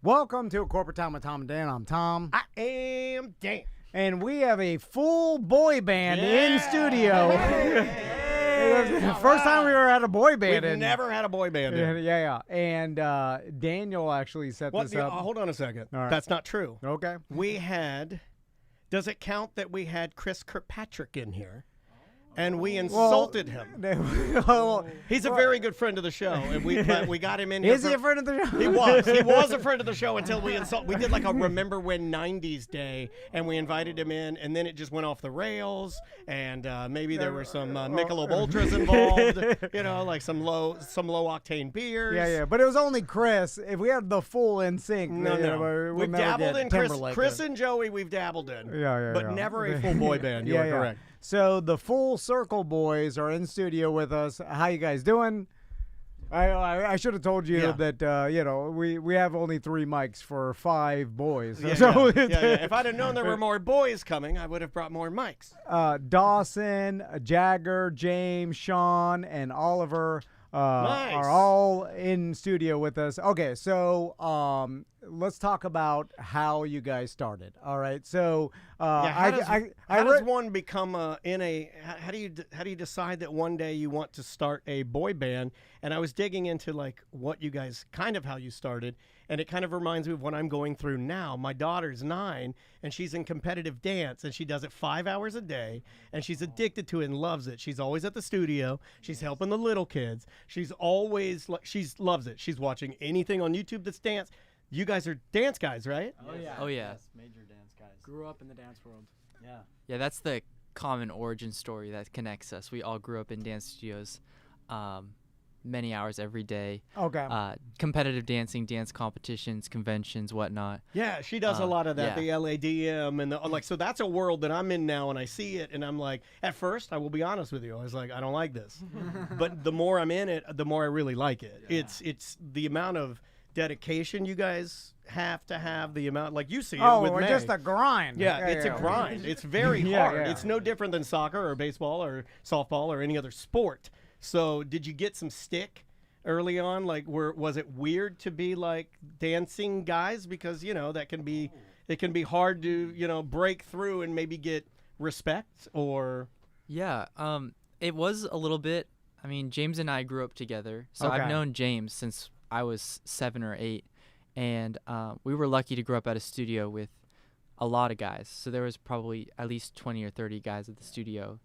Welcome to Corporate Time with Tom and Dan. I'm Tom. I am Dan. And we have a full boy band in studio. First time we ever had a boy band. We've never had a boy band in. Yeah. And Daniel actually set this up. Hold on a second. All right. That's not true. Okay. We had, does it count that we had Chris Kirkpatrick in here? And we insulted him. He's a very good friend of the show, and we got him in here. Is he a friend of the show? He was. He was a friend of the show until we insulted. We did like a Remember When 90s day, and we invited him in, and then it just went off the rails, and maybe there were some Michelob Ultras involved, like some low octane beers. Yeah. But it was only Chris. If we had the full NSYNC, no. We've dabbled in Chris and Joey. We've dabbled in. Yeah. But never a full boy band. You are correct. So the Full Circle boys are in studio with us. How you guys doing? I should have told you that we have only 3 mics for 5 boys. Yeah. If I'd have known there were more boys coming, I would have brought more mics. Dawson, Jagger, James, Sean, and Oliver are all in studio with us. Okay, so let's talk about how you guys started. All right, so how does one become how do you decide that one day you want to start a boy band? And I was digging into like what you guys how you started, and it kind of reminds me of what I'm going through now. My daughter's 9 and she's in competitive dance, and she does it 5 hours a day, and she's addicted to it and loves it. She's always at the studio. She's helping the little kids. She's always loves it. She's watching anything on YouTube that's dance. You guys are dance guys, right? Oh yeah. Yes, major dance guys. Grew up in the dance world. Yeah. Yeah, that's the common origin story that connects us. We all grew up in dance studios, many hours every day. Okay. Competitive dancing, dance competitions, conventions, whatnot. Yeah, she does a lot of that, the LADM and so that's a world that I'm in now, and I see it, and I'm like, at first, I will be honest with you, I was like, I don't like this. But the more I'm in it, the more I really like it. Yeah. It's the amount of dedication you guys have to have, the amount, like you see it with May. Just a grind. Yeah, it's a grind. It's very hard. It's no different than soccer or baseball or softball or any other sport. So did you get some stick early on? Like, was it weird to be like dancing guys? Because, it can be hard to, break through and maybe get respect or... Yeah, it was a little bit. I mean, James and I grew up together. So I've known James since I was 7 or 8, and we were lucky to grow up at a studio with a lot of guys. So there was probably at least 20 or 30 guys at the studio.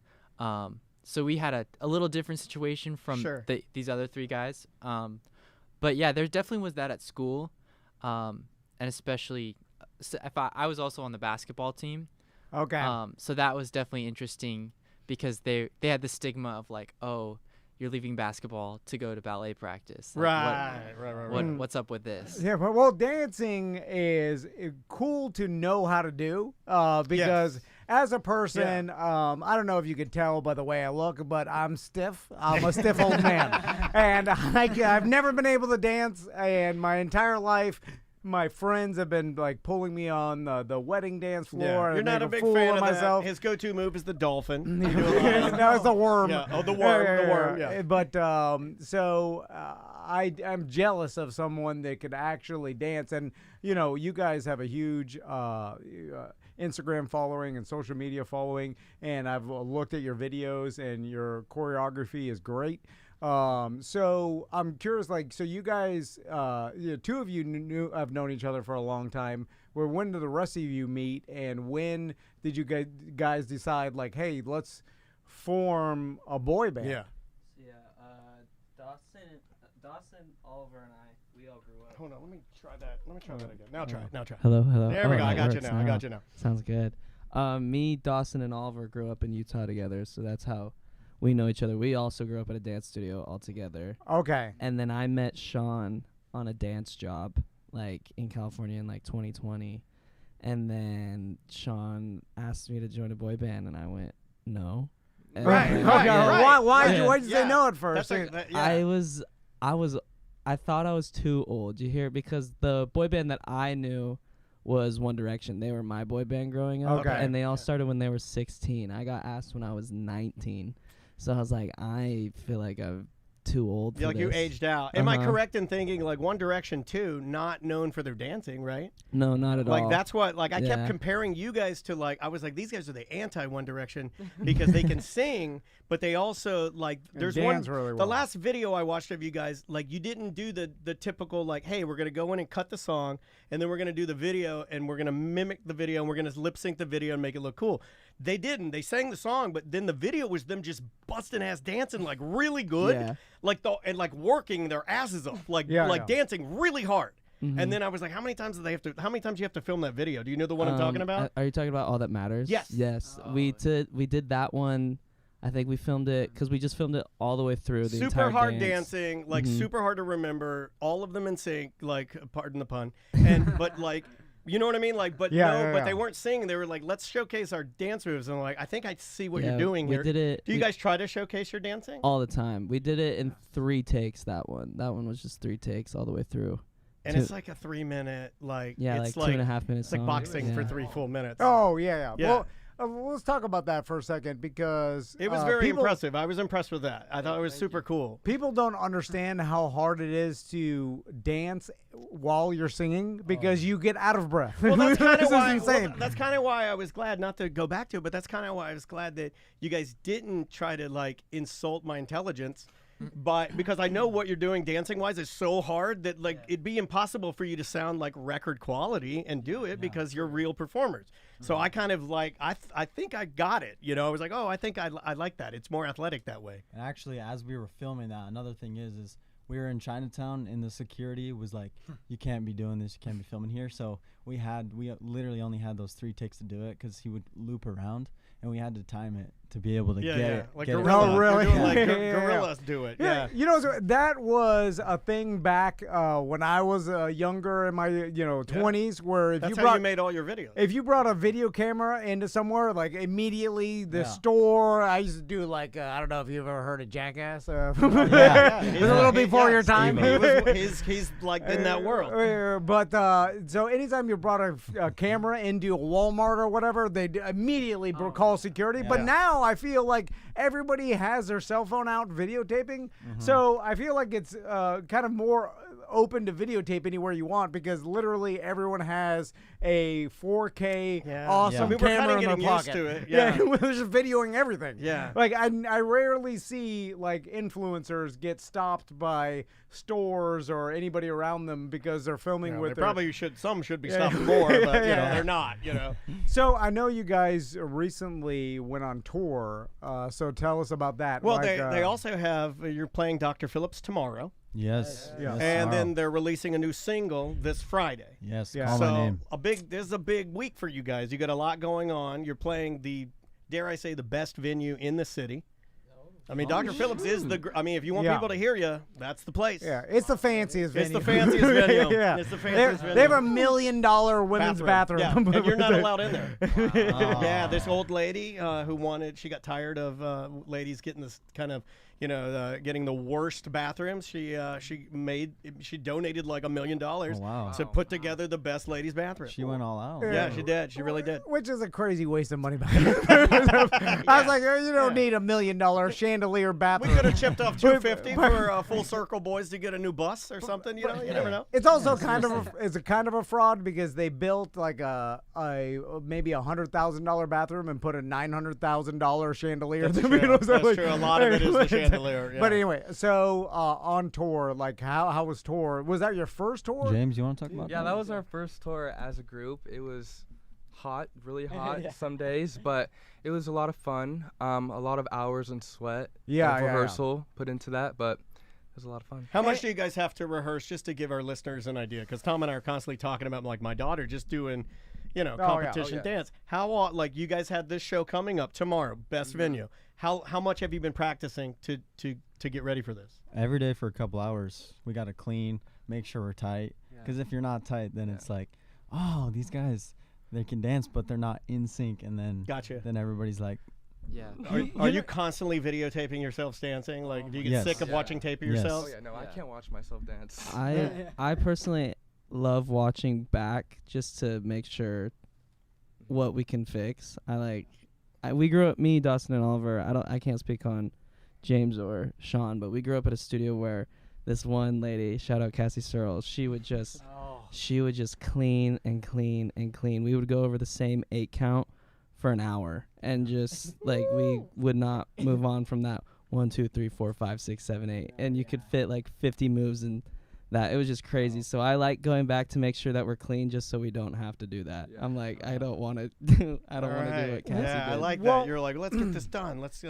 So we had a little different situation from these other 3 guys. But yeah, there definitely was that at school, and especially if I was also on the basketball team. Okay. So that was definitely interesting because they had the stigma of like, oh, you're leaving basketball to go to ballet practice. Like, right. What's up with this? Yeah, but dancing is cool to know how to do because as a person, I don't know if you can tell by the way I look, but I'm stiff. I'm a stiff old man. And I've never been able to dance, and my entire life, my friends have been like pulling me on the wedding dance floor. Yeah. You're not a big fan of myself. His go-to move is the dolphin. No, it's the worm. Yeah. Oh, the worm. Yeah. But so I'm jealous of someone that could actually dance, and you guys have a huge Instagram following and social media following, and I've looked at your videos, and your choreography is great. So I'm curious, so you guys, 2 of you have known each other for a long time. When did the rest of you meet, and when did you guys decide, like, hey, let's form a boy band? Yeah, Dawson, Oliver, and we all grew up. Hold on, let me try that again. Now try. Hello. There we go. I got you now. Sounds good. Me, Dawson, and Oliver grew up in Utah together, so that's how we know each other. We also grew up at a dance studio all together. Okay. And then I met Sean on a dance job, like in California in like 2020. And then Sean asked me to join a boy band, and I went, no. And right. Why'd you say no at first? I thought I was too old. You hear? Because the boy band that I knew was One Direction. They were my boy band growing up. Okay. And they all started when they were 16. I got asked when I was 19. So I was like, I feel like I've too old for like this. you aged out. Am I correct in thinking like One Direction too, not known for their dancing, right? No, not at all. Like that's what like I kept comparing you guys to like I was like these guys are the anti One Direction because they can sing, but they also like there's one really the well. last video I watched of you guys like you didn't do the typical like hey we're gonna go in and cut the song and then we're gonna do the video and we're gonna mimic the video and we're gonna lip sync the video and make it look cool. They didn't. They sang the song, but then the video was them just busting ass dancing like really good, like and like working their asses off, like dancing really hard. And then I was like, how many times do you have to film that video? Do you know the one I'm talking about? Are you talking about All That Matters? Yes. Yes. Oh, we did that one. I think we filmed it because we just filmed it all the way through the entire Super hard dance. dancing, like super hard to remember, all of them in sync, like pardon the pun. And but like you know what I mean? Like, but but they weren't singing. They were like, let's showcase our dance moves. And I'm like, I think I see what you're doing here. We did it. Do you guys try to showcase your dancing? All the time. We did it in 3 takes, that one. That one was just 3 takes all the way through. And it's like a 3-minute, like, it's like 2.5 minutes. It's like boxing for 3 full minutes. Oh, yeah. Well, let's talk about that for a second because it was very impressive. I was impressed with that. I thought it was super cool. People don't understand how hard it is to dance while you're singing because you get out of breath. Well, that's kind of why. Insane. Well, that's kind of why I was glad not to go back to it, but that's kind of why I was glad that you guys didn't try to like insult my intelligence. Because I know what you're doing dancing wise is so hard that like it'd be impossible for you to sound like record quality and do it because you're real performers. So I kind of like I think I got it. You know, I was like, oh, I think I like that. It's more athletic that way. And actually, as we were filming that, another thing is we were in Chinatown and the security was like, you can't be doing this, you can't be filming here. So we literally only had those 3 takes to do it because he would loop around and we had to time it to be able to get it. Like get gorilla. Oh, really? Doing like gorillas do it. Yeah. You know, that was a thing back when I was younger in my 20s, where if That's you how you made all your videos. If you brought a video camera into somewhere, like immediately the store, I used to do like I don't know if you've ever heard of Jackass. It was a little before your time. He's like in that world. But so anytime you brought a camera into a Walmart or whatever, they'd immediately call security. But now I feel like everybody has their cell phone out videotaping. So I feel like it's kind of more open to videotape anywhere you want because literally everyone has a 4K awesome camera in their pocket. To it. We're just videoing everything. Yeah. Like I rarely see like influencers get stopped by stores or anybody around them because they're filming with their... Some should be stopped more, but they're not, So I know you guys recently went on tour, so tell us about that. Well, they also have, you're playing Dr. Phillips tomorrow. Yes. And then they're releasing a new single this Friday. Yes. Call my name. This is a big week for you guys. You got a lot going on. You're playing dare I say, the best venue in the city. I mean, Dr. Phillips is if you want people to hear you, that's the place. Yeah, it's the fanciest venue. It's the fanciest venue. It's the fanciest venue. They have $1 million women's bathroom. Yeah. And you're not allowed in there. Wow. Yeah, this old lady she got tired of ladies getting this kind of, getting the worst bathrooms. She donated like $1 million to put together the best ladies' bathroom. She went all out. Yeah, she did. She really did. Which is a crazy waste of money. I was like, you don't need $1 million chandelier bathroom. We could have chipped off $250 for Full Circle Boys to get a new bus or something. You never know. It's also kind of a fraud because they built like a maybe $100,000 bathroom and put a $900,000 chandelier. That's true. A lot of it is the chandelier. Yeah. But anyway, so on tour, like how was tour? Was that your first tour? James, you want to talk about that? Yeah, that was our first tour as a group. It was hot, really hot some days, but it was a lot of fun. A lot of hours and sweat of rehearsal put into that, but it was a lot of fun. How much do you guys have to rehearse just to give our listeners an idea? Because Tom and I are constantly talking about like my daughter just doing competition dance. How you guys had this show coming up tomorrow, best venue. How much have you been practicing to get ready for this? Every day for a couple hours. We got to clean, make sure we're tight. Because if you're not tight, then it's like, oh, these guys, they can dance, but they're not in sync. And then then everybody's like, Are you constantly videotaping yourselves dancing? Like, do you get sick of watching tape of yourselves? Oh, yeah, no, I can't watch myself dance. I personally love watching back just to make sure what we can fix. We grew up, me, Dustin, and Oliver. I can't speak on James or Sean, but we grew up at a studio where this one lady, shout out Cassie Searles, she would just clean and clean and clean. We would go over the same 8 count for an hour and just like we would not move on from that 1, 2, 3, 4, 5, 6, 7, 8, and you could fit like 50 moves in that. It was just crazy. So I like going back to make sure that we're clean, just so we don't have to do that. I'm like, I don't want to do what Cassie did. I like that. You're like, let's get this done. Let's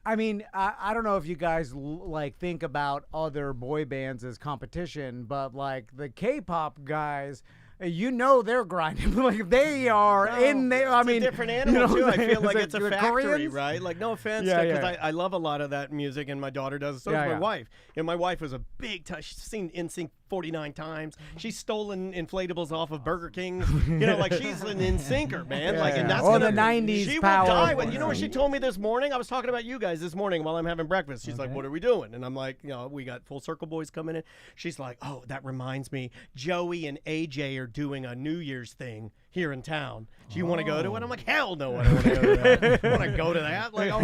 I mean, I don't know if you guys like think about other boy bands as competition, but like the K-pop guys, you know they're grinding. Like they are in there. I mean, a different animal too. I feel like it's a factory, Koreans? right? Like no offense, because I love a lot of that music, and my daughter does. So does my wife. And my wife was a big time. She's seen NSYNC 49 times. She's stolen inflatables off of Burger King. Like she's an NSYNCer, man. And that's the 90s she power. Would die with, you know what she told me this morning? I was talking about you guys this morning while I'm having breakfast. She's like, "What are we doing?" And I'm like, we got Full Circle Boys coming in. She's like, "Oh, that reminds me. Joey and AJ are doing a New Year's thing here in town. Do you want to go to it?" I'm like, "Hell no, I don't want to go to that. I want to go to that. Like,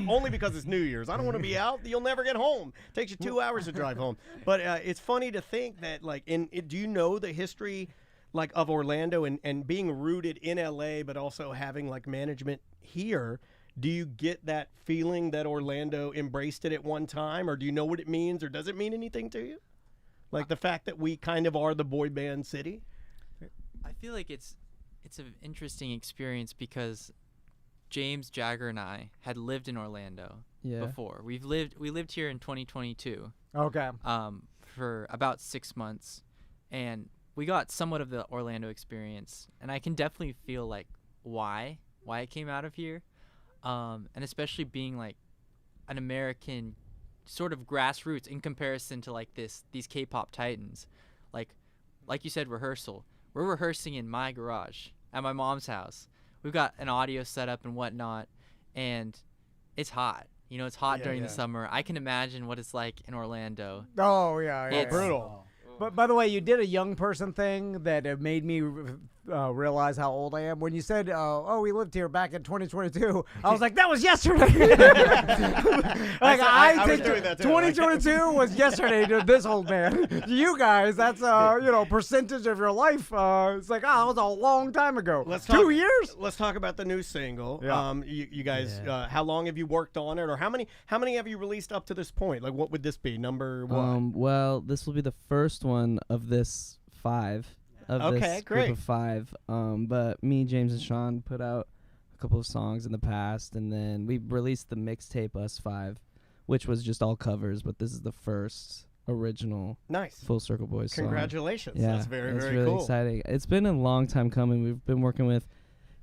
only because it's New Year's. I don't want to be out. You'll never get home. It takes you 2 hours to drive home." But it's funny to think that, do you know the history, of Orlando and being rooted in LA, but also having management here? Do you get that feeling that Orlando embraced it at one time, or do you know what it means, or does it mean anything to you? Like the fact that we kind of are the boy band city? I feel like it's an interesting experience because James, Jagger, and I had lived in Orlando before. We lived here in 2022. Okay. For about 6 months, and we got somewhat of the Orlando experience, and I can definitely feel why it came out of here, and especially being an American sort of grassroots in comparison to these K-pop titans, like you said, rehearsal. We're rehearsing in my garage at my mom's house. We've got an audio setup and whatnot, and it's hot. It's hot during the summer. I can imagine what it's like in Orlando. Oh, yeah. It's brutal. But by the way, you did a young person thing that made me realize how old I am. When you said, we lived here back in 2022, I was like, that was yesterday. I was doing that too. 2022 was yesterday to this old man. To you guys, that's percentage of your life. It's like, that was a long time ago. 2 years? Let's talk about the new single. Yeah. You guys, how long have you worked on it, or how many have you released up to this point? What would this be? Number one? Well, this will be the first one of this 5. This group of 5. But me, James, and Sean put out a couple of songs in the past, and then we released the mixtape Us 5, which was just all covers, but this is the first original Full Circle Boys song. Congratulations. Yeah, that's very, very really cool. Exciting. It's been a long time coming. We've been working with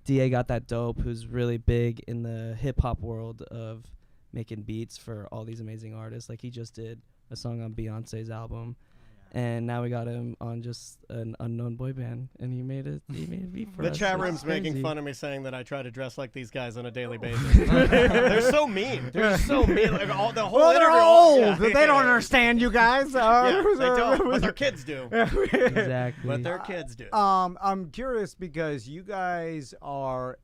DA Got That Dope, who's really big in the hip-hop world of making beats for all these amazing artists. He just did a song on Beyonce's album. And now we got him on just an unknown boy band, and he made a beat for us. The chat room's making fun of me, saying that I try to dress like these guys on a daily basis. They're so mean. They're so mean. The whole they're old. Yeah. They don't understand you guys. They don't. But their kids do. Exactly. But their kids do. I'm curious because you guys are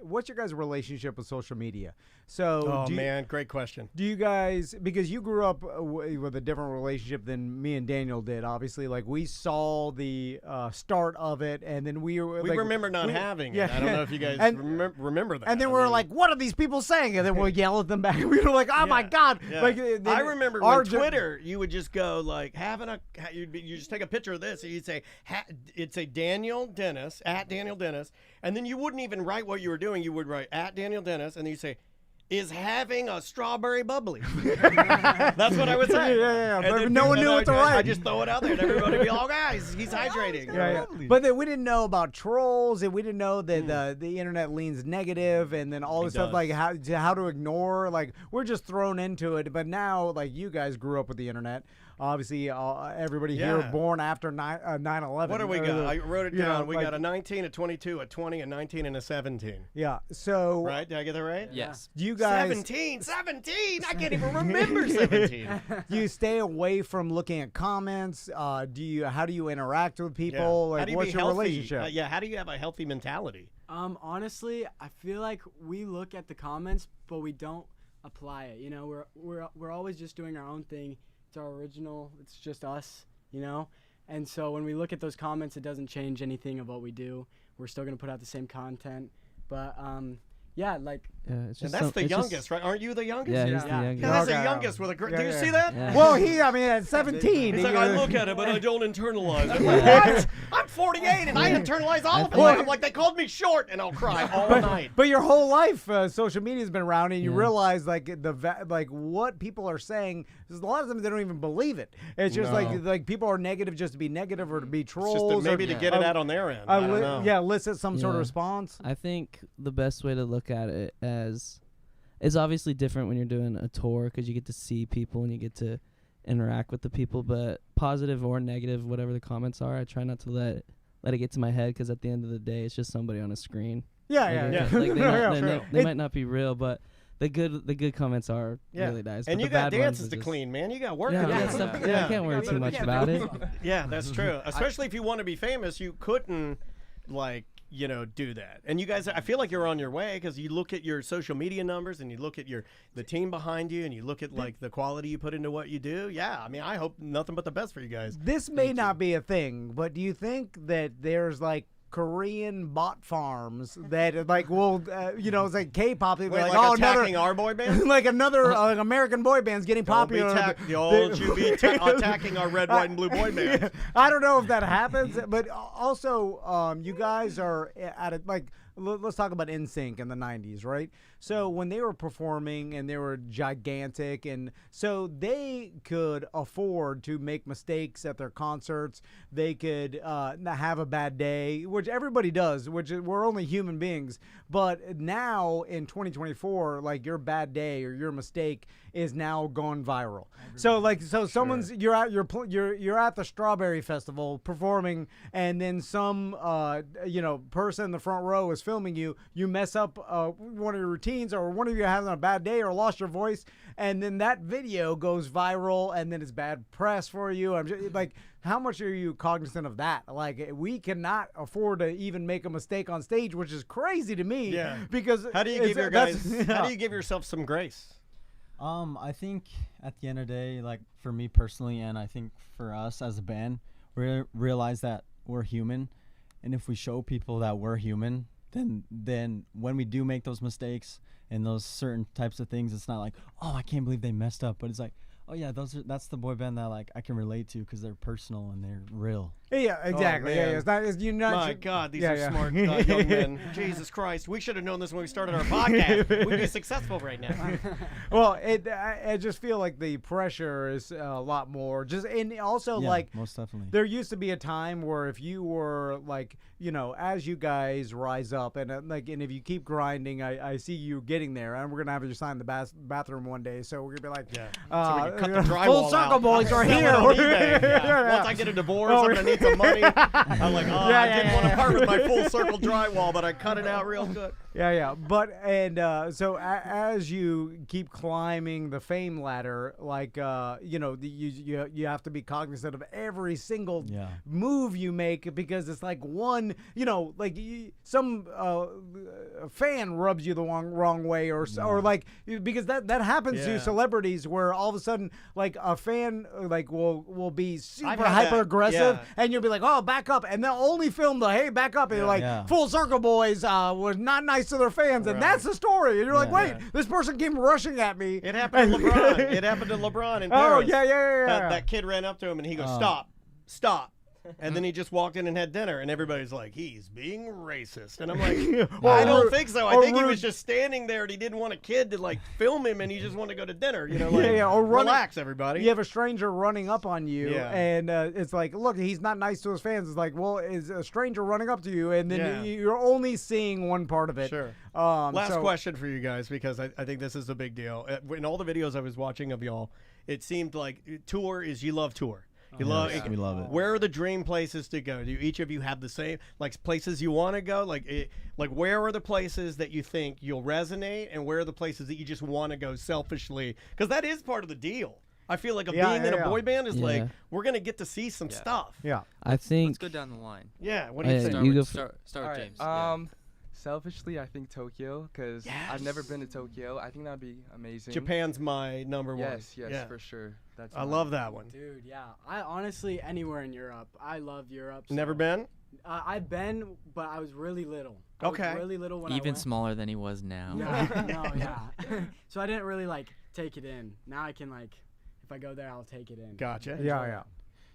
what's your guys' relationship with social media? So, great question. Do you guys, because you grew up with a different relationship than me and Daniel did, obviously, we saw the start of it, and then we remember not having it. I don't know if you guys remember that. And then we're like, what are these people saying? And then we'll yell at them back. We were like, oh my God. Yeah. I remember on Twitter, you would just go you just take a picture of this, and you'd say, it'd say Daniel Dennis, at Daniel Dennis, and then you wouldn't even write what you were doing. You would write at Daniel Dennis, and then you'd say, is having a strawberry bubbly. That's what I would say. Yeah. But no one knew what to write. I just throw it out there, and everybody would be all, guys, he's hydrating. Yeah. But then we didn't know about trolls, and we didn't know that the internet leans negative, and then all this stuff how to ignore. We're just thrown into it. But now, you guys grew up with the internet. Obviously, everybody here born after 9/11. What do we got? I wrote it down. We got a 19, a 22, a 20, a 19, and a 17. Yeah. So. Right? Did I get that right? Yes. Do you guys? 17. I can't even remember 17. Do you stay away from looking at comments? How do you interact with people? How do you what's be your healthy? relationship? How do you have a healthy mentality? Honestly, I feel like we look at the comments, but we don't apply it. You know, we're always just doing our own thing. It's our original. It's just us. You know, and so when we look at those comments, it doesn't change anything of what we do. We're still gonna put out the same content, but yeah, like. It's just and that's the youngest, right? Aren't you the youngest? Yeah, he's the youngest. Yeah, that's the youngest with a great. Do you see that? Yeah. Well, at 17. He's like, I look at it, but I don't internalize it. What? I'm 48 and I internalize all of it. I'm like, they called me short, and I'll cry all night. But your whole life, social media's been around, and you realize like what people are saying. Because a lot of them they don't even believe it. It's just like people are negative just to be negative or to be trolls. Just maybe to get it out on their end. I don't know. Yeah, elicit some sort of response. I think the best way to look at it as it's obviously different when you're doing a tour because you get to see people and you get to interact with the people. But positive or negative, whatever the comments are, I try not to let it get to my head because at the end of the day, it's just somebody on a screen. Yeah. Like they might not be real, but the good comments are really nice. And but you the got bad dances ones to just clean, man. You got work yeah, to do. I can't worry too much about it. Yeah, that's true. Especially if you want to be famous, you couldn't do that. And you guys, I feel like you're on your way because you look at your social media numbers and you look at the team behind you and you look at like the quality you put into what you do. Yeah, I mean, I hope nothing but the best for you guys. This may not be a thing, but do you think that there's like Korean bot farms that like will it's like K-pop. Wait, like attacking our boy band, like another American boy band's getting popular. Don't you be attacking our red, white, and blue boy band. Yeah, I don't know if that happens, but also you guys are at it like. Let's talk about NSYNC in the 90s, right? So when they were performing and they were gigantic, and so they could afford to make mistakes at their concerts. They could have a bad day, which everybody does, we're only human beings. But now in 2024, like your bad day or your mistake is now gone viral. So someone's you're at the Strawberry Festival performing, and then some person in the front row is filming you. You mess up one of your routines, or one of you having a bad day or lost your voice, and then that video goes viral, and then it's bad press for you. I'm just, like, how much are you cognizant of that? Like, we cannot afford to even make a mistake on stage, which is crazy to me. Yeah. Because how do you give your guys? How do you give yourself some grace? I think at the end of the day, like for me personally, and I think for us as a band, we realize that we're human, and if we show people that we're human, then when we do make those mistakes and those certain types of things, it's not like, oh, I can't believe they messed up, but it's like, oh yeah, that's the boy band that like I can relate to because they're personal and they're real. Yeah, exactly. It's not. My God, these are smart young men. Jesus Christ, we should have known this when we started our podcast. We'd be successful right now. Well, I just feel like the pressure is a lot more. Like most definitely. There used to be a time where if you were like, as you guys rise up and if you keep grinding, I see you getting there, and we're gonna have you sign the bathroom one day. So we're gonna be like, so we can cut the drywall full circle out. boys are here. Once I get a divorce, I'm gonna need some money. I'm like, I didn't want to part with my full circle drywall, but I cut it out real good. But so as you keep climbing the fame ladder, like you have to be cognizant of every single move you make, because it's like some fan rubs you the wrong way, or like, because that happens to celebrities, where all of a sudden like a fan like will be super hyper aggressive, and you'll be like, oh, back up, and they'll only film the hey, back up, and you're like, Full Circle Boys was not nice to their fans, and that's the story, and you're like, wait, this person came rushing at me. It happened to LeBron. It happened to LeBron in Paris. Oh yeah. That kid ran up to him and he goes, stop. And then he just walked in and had dinner, and everybody's like, he's being racist. And I'm like, I don't think so. I think he was just standing there and he didn't want a kid to like film him, and he just wanted to go to dinner. Or relax, everybody. You have a stranger running up on you, and it's like, look, he's not nice to his fans. It's like, well, is a stranger running up to you, and then you're only seeing one part of it. Sure. Last question for you guys, because I think this is a big deal. In all the videos I was watching of y'all, it seemed like tour is you love tour. We love it. Where are the dream places to go? Do each of you have the same places you want to go? Like where are the places that you think you'll resonate, and where are the places that you just want to go selfishly? Because that is part of the deal. I feel like being in a boy band is like, we're gonna get to see some stuff. I think. Let's go down the line. Yeah. What do you think? You go start with James. Selfishly, I think Tokyo, because I've never been to Tokyo. I think that would be amazing. Japan's my number one. Yes, for sure. I love that one. Dude, yeah. I honestly, anywhere in Europe. I love Europe. So. Never been? I've been, but I was really little. Okay. I was really little when I Even went. smaller than he was now. Yeah. No, yeah. So I didn't really like take it in. Now I can like, if I go there, I'll take it in. Gotcha.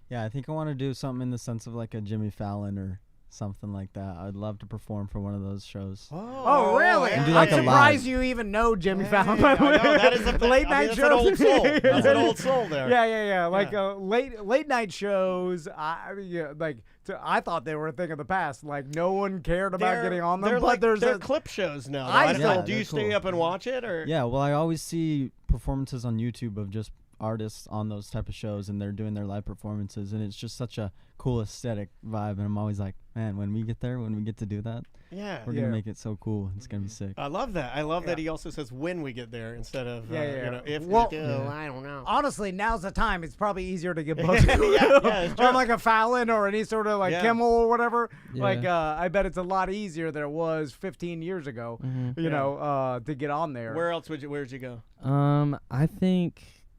Yeah, I think I want to do something in the sense of like a Jimmy Fallon or something like that. I'd love to perform for one of those shows. Oh, really? And do like I'm a surprised live. you even know Jimmy Fallon. I know, that is a late night that's shows. an old soul. That's an old soul there. Yeah. Like late night shows. I thought they were a thing of the past. Like no one cared about getting on them. They're but they're clip shows now. Do you stay up and watch it or? Yeah, well, I always see performances on YouTube of just artists on those type of shows, and they're doing their live performances, and it's just such a cool aesthetic vibe. And I'm always like, man, when we get there, when we get to do that, we're gonna make it so cool. It's gonna be sick. I love that. I love that he also says when we get there instead of if we do. I don't know. Honestly, now's the time. It's probably easier to get booked it's on like a Fallon or any sort of like Kimmel or whatever. Yeah. Like I bet it's a lot easier than it was 15 years ago. You know, to get on there. Where'd you go?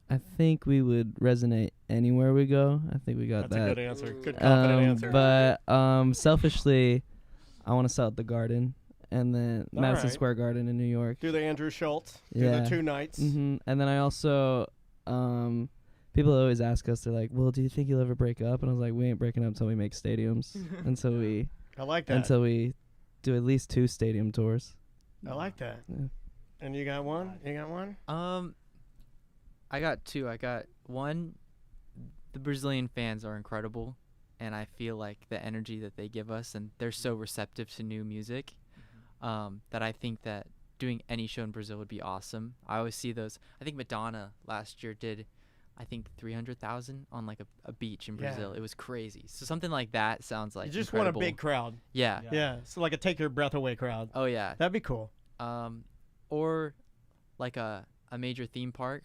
I think we would resonate anywhere we go. I think we got That's that. a good answer. Good confident answer. But selfishly, I want to sell at the Garden and then Madison right. Square Garden in New York. Do the Andrew Schultz. Do Yeah. the 2 nights. And then I also, people always ask us, they're like, well, do you think you'll ever break up? And I was like, we ain't breaking up until we make stadiums. I like that. Until we do at least 2 stadium tours. I like that. Yeah. And you got one? I got 2. I got 1. The Brazilian fans are incredible, and I feel like the energy that they give us, and they're so receptive to new music, that I think that doing any show in Brazil would be awesome. I always see those. I think Madonna last year did, 300,000 on like a beach in Brazil. It was crazy. So something like that sounds like you just incredible. want a big crowd. Yeah. So like a take your breath away crowd. Oh yeah. That'd be cool. Or like a major theme park.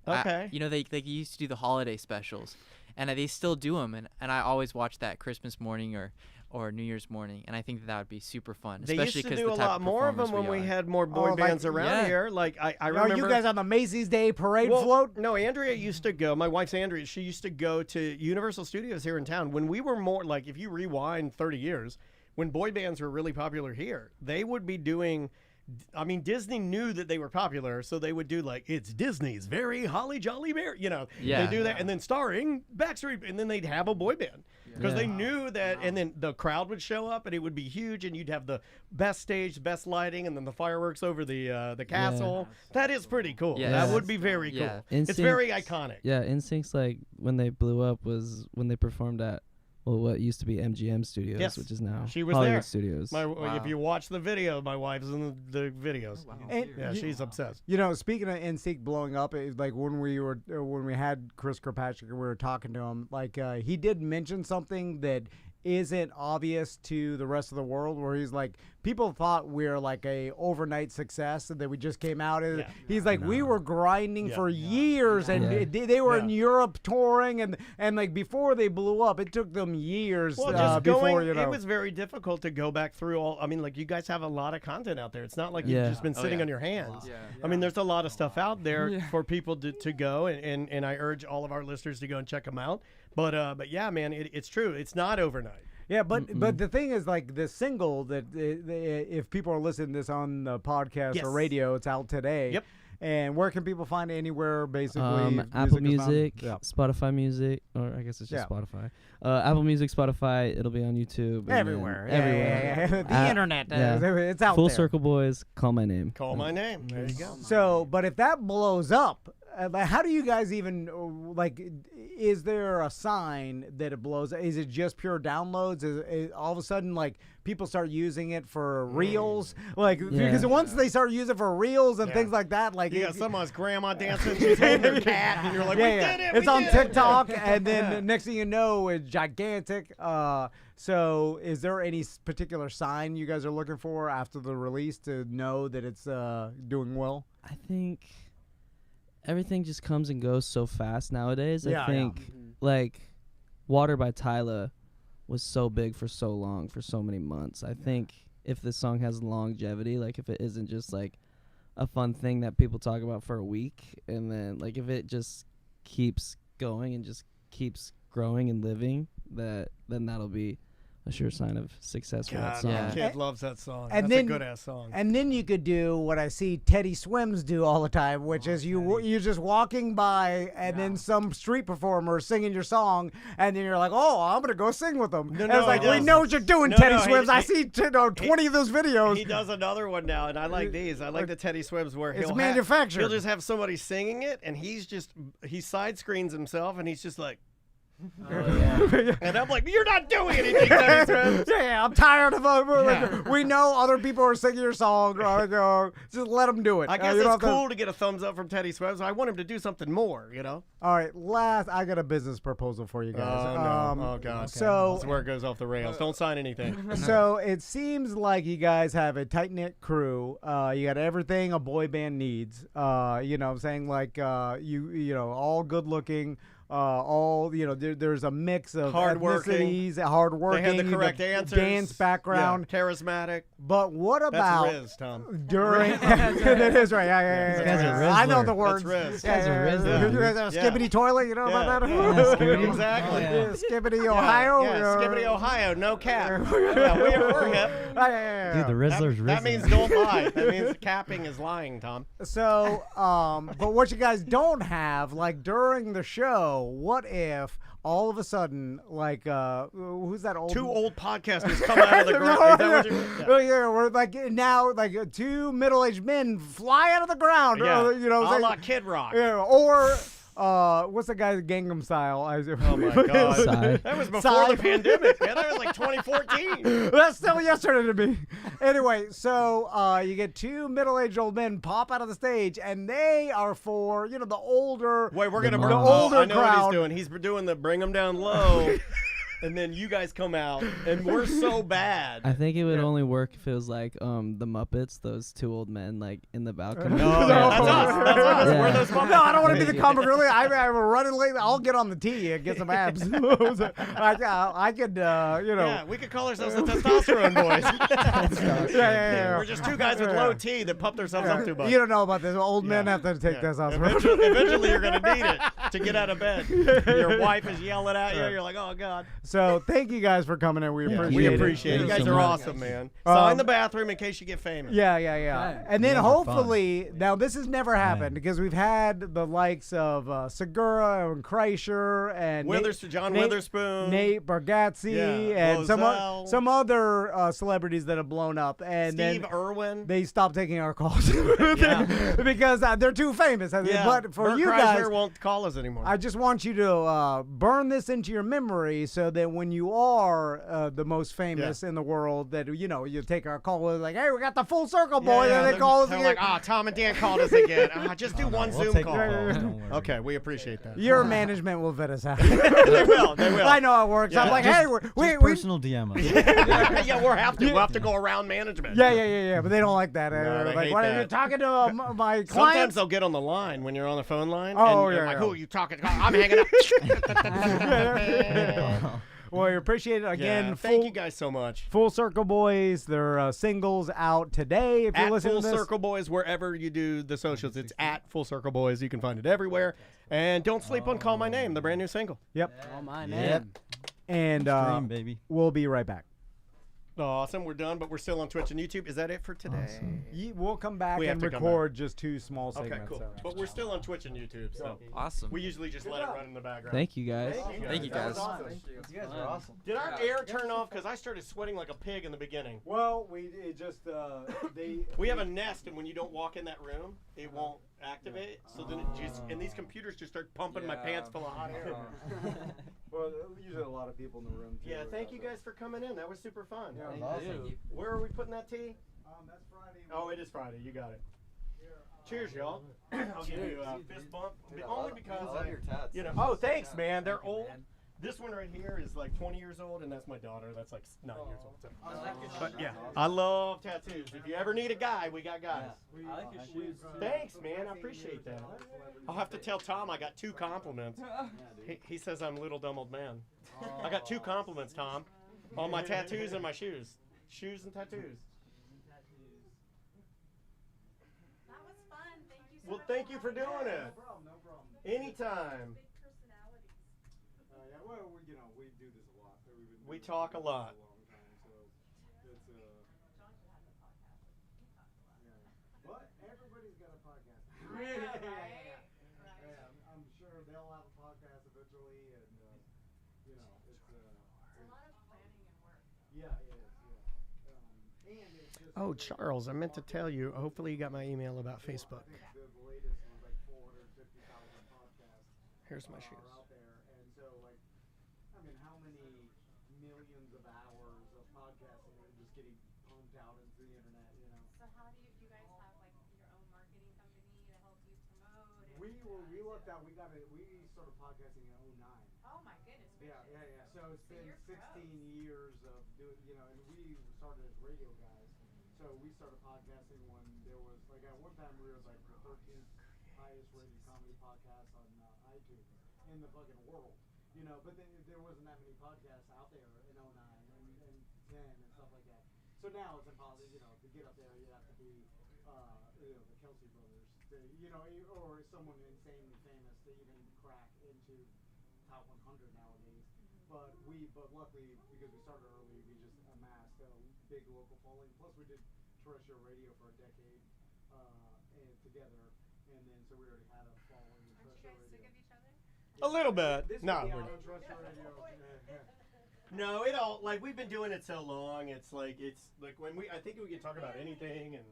Okay. They used to do the holiday specials, and they still do them, and I always watch that Christmas morning or New Year's morning, and I think that would be super fun. They especially used to 'cause do the a type lot more of them when we had more boy bands around here. Like I remember. Are you guys on the Macy's Day Parade float? No, Andrea used to go. My wife's Andrea. She used to go to Universal Studios here in town when we were more like, if you rewind 30 years, when boy bands were really popular here, they would be doing. I mean, Disney knew that they were popular, so they would do like, it's Disney's very holly jolly bear, they do that, and then starring Backstreet, and then they'd have a boy band because they knew that, and then the crowd would show up, and it would be huge, and you'd have the best stage, best lighting, and then the fireworks over the castle. That is pretty cool. That would be very cool. It's very iconic. Yeah, NSYNC's like when they blew up was when they performed at what used to be MGM Studios, which is now Hollywood Studios. If you watch the video, my wife's in the videos. Oh, wow. She's obsessed. Speaking of NSYNC blowing up, it was like when we had Chris Kirkpatrick and we were talking to him, like he did mention something that isn't obvious to the rest of the world, where he's like, people thought we're like a overnight success and that we just came out. He's like, we were grinding for years, and they were in Europe touring, and like before they blew up, it took them years. It was very difficult to go back through all. I mean, like, you guys have a lot of content out there. It's not like you've just been sitting on your hands. I mean, there's a lot of stuff out there for people to go, and I urge all of our listeners to go and check them out. But yeah, man, it's true. It's not overnight. Yeah, but the thing is, like, the single that if people are listening to this on the podcast or radio, it's out today. Yep. And where can people find it? Anywhere, basically? Apple Music, Spotify Music, or I guess it's just Spotify. Apple Music, Spotify. It'll be on YouTube. Everywhere. Everywhere. The internet. It's out Full there. Circle Boys, Call My Name. Call My Name. There you go. So, but if that blows up, how do you guys even, like, is there a sign that it blows? Is it just pure downloads? Is all of a sudden, like, people start using it for reels? Like, because once they start using it for reels and things like that, like... You got someone's grandma dancing, she's holding her cat, and you're like, we did it, It's on TikTok, and then next thing you know, it's gigantic. So is there any particular sign you guys are looking for after the release to know that it's doing well? I think... everything just comes and goes so fast nowadays. I think like Water by Tyla was so big for so long, for so many months. I think if the song has longevity, like if it isn't just like a fun thing that people talk about for a week, and then like if it just keeps going and just keeps growing and living, then that'll be a sure sign of success for that song. My kid loves that song. And That's then, a good ass song. And then you could do what I see Teddy Swims do all the time, which is you're just walking by, and then some street performer singing your song, and then you're like, oh, I'm gonna go sing with them. No, and it's like, we know what you're doing, No, Teddy no, Swims. he- I see 20 of those videos. He does another one now, and I like these. I like the Teddy Swims where It's he'll manufactured. He'll just have somebody singing it, and he side screens himself, and he's just like. And I'm like, you're not doing anything, Teddy Swims. Yeah, I'm tired of it. We know other people are singing your song. Just let them do it. I guess you don't it's have to- cool to get a thumbs up from Teddy Swims. I want him to do something more, you know? All right, I got a business proposal for you guys. Oh, no. Oh, God. So, This is where it goes off the rails. Don't sign anything. so it seems like you guys have a tight-knit crew. You got everything a boy band needs. You know what I'm saying? Like, you know, all good-looking. All, you know, there's a mix of ethnicities, hardworking. They had the correct you got answers. dance background. Yeah, charismatic. But what about That's Riz, Tom. during? That is right. Yeah. This guy's a I know Rizzler. the words. That's Riz. This guy's a Rizzler. You guys have a Yeah. skibbity toilet. You know about that? Skibbity. Exactly. Yeah. Skibbity, Ohio. Yeah, Skibbity, Ohio, no cap. Yeah, we're hip. Dude, the Rizzler's Rizzler. That means don't lie. That means capping is lying, Tom. So, but what you guys don't have, like during the show, what if all of a sudden, like, who's that old? Two old podcasters come out of the ground. Is that what you? Oh, yeah, we're like now, like two middle-aged men fly out of the ground. Yeah. You know, a what I'm la saying? Kid Rock. Yeah, or what's the guy's Gangnam Style? Oh my God, Psy. that was before Psy. the pandemic, man. That was like 2014. That's still yesterday to me. Anyway, so you get two middle-aged old men pop out of the stage, and they are for, you know, the older. Wait, we're gonna The bring. older I know what crowd. he's doing. He's doing the bring them down low, and then you guys come out, and we're so bad. I think it would only work if it was like the Muppets, those two old men like in the balcony. No, that's us. That's us. Yeah. We're those No, I don't want to be the comic relief. I'm running late. I'll get on the tee and get some abs. I could, you know. Yeah, we could call ourselves the Testosterone Boys. Yeah. We're just two guys with low T that pumped themselves up too much. You don't know about this. Old men have to take testosterone. Eventually, you're going to need it to get out of bed. Your wife is yelling at you. You're like, oh, God. So thank you guys for coming in. We appreciate We it. appreciate it. You Thank guys you are so much. awesome, man. Sign the bathroom in case you get famous. Yeah. And then Yeah, for fun. hopefully, now this has never happened because we've had the likes of Segura and Kreischer and John Nate- Witherspoon. Nate Bargatze, Yeah, and Lozelle. some other celebrities that have blown up, and Steve then Irwin. they stopped taking our calls because they're too famous. Yeah. But for Bert you Kreischer guys, won't call us anymore. I just want you to burn this into your memory so that when you are the most famous in the world, that you take our call. We're like, hey, we got the full circle, boy. And they call us they're again. like, Tom and Dan called us again. Just do one We'll Zoom take call. the calls, don't worry. Okay, we appreciate that. Your management will vet us out. They will. They will. I know how it works. I'm like, Just- hey, just we personal DM us. Yeah, we'll have to go around management. yeah, but they don't like that. No, they like, hate what are you that. talking to my Sometimes clients? they'll get on the line when you're on the phone line. Oh, and yeah, like, yeah. who are you talking to? I'm hanging up. Well, we appreciate it again. Yeah, thank you guys so much. Full Circle Boys. Their singles out today. If you're At listening Full to this. Circle Boys, wherever you do the socials, it's at Full Circle Boys. You can find it everywhere. And don't sleep on Call My Name, the brand new single. Yep. Oh my Yep. man. And Stream, baby. we'll be right back. Awesome, we're done, but we're still on Twitch and YouTube. Is that it for today? We'll come back We have and to come record just two small Okay, segments. cool. so. But we're still on Twitch and YouTube, so Awesome. we usually just let it run in the background. Thank you guys. Thank you guys. You guys are awesome. Did our air turn off? Because I started sweating like a pig in the beginning. Well, they We have a nest, and when you don't walk in that room, it won't activate. So then it just, and these computers just start pumping my pants full of hot air. Well, usually a lot of people in the room. Too, Yeah, thank you guys for coming in. That was super fun. Yeah, Awesome. Where are we putting that tea? That's Friday. Oh, it is Friday. You got it. Cheers, y'all. I'll give you a fist bump. Only because oh, thanks, man. They're old. This one right here is like 20 years old, and that's my daughter. That's like 9 years old. So. But yeah, I love tattoos. If you ever need a guy, we got guys. I like your shoes. Thanks, man. I appreciate that. I'll have to tell Tom I got 2 compliments. He says I'm little dumb old man. I got 2 compliments, Tom, on my tattoos and my shoes. Shoes and tattoos. Well, thank you for doing it. No problem. No problem. Anytime. Big personalities. Yeah. Well, we do this a lot. We talk a lot. A long time, so it's John should have a podcast. He talks a lot. yeah. Well, everybody's got a podcast. Right. Yeah, I'm sure they'll have a podcast eventually, and it's A lot of planning and work. yeah, it is. Yeah. And it's just Oh, Charles, I meant to tell you. Hopefully, you got my email about Facebook. I think the latest was like 450,000 podcasts. Here's my shoes. Are out there, and so like, I mean, how many millions of hours of podcasting are just getting pumped out into the internet? So how do you guys have like your own marketing company to help you promote? And We looked out. We started podcasting in 2009. Oh my goodness Yeah. gracious. So it's So been you're 16 pros. years of doing, and we started as radio guys. So we started podcasting when there was, like, at one time we were like the 13th highest rated comedy podcast on iTunes in the fucking world. But then there wasn't that many podcasts out there in 2009 and 10 and stuff like that. So now it's impossible, to get up there, you have to be, the Kelsey brothers, or someone insanely famous to even crack into top 100 nowadays. But luckily, because we started early, we just amassed a big local following. Plus, we did terrestrial radio for a decade and together, and then so we already had a following in Aren't you terrestrial guys sick radio. of each other? A little bit. This No, would be we're out not. on terrestrial radio. No, it all like we've been doing it so long. It's like when I think we can talk about anything, and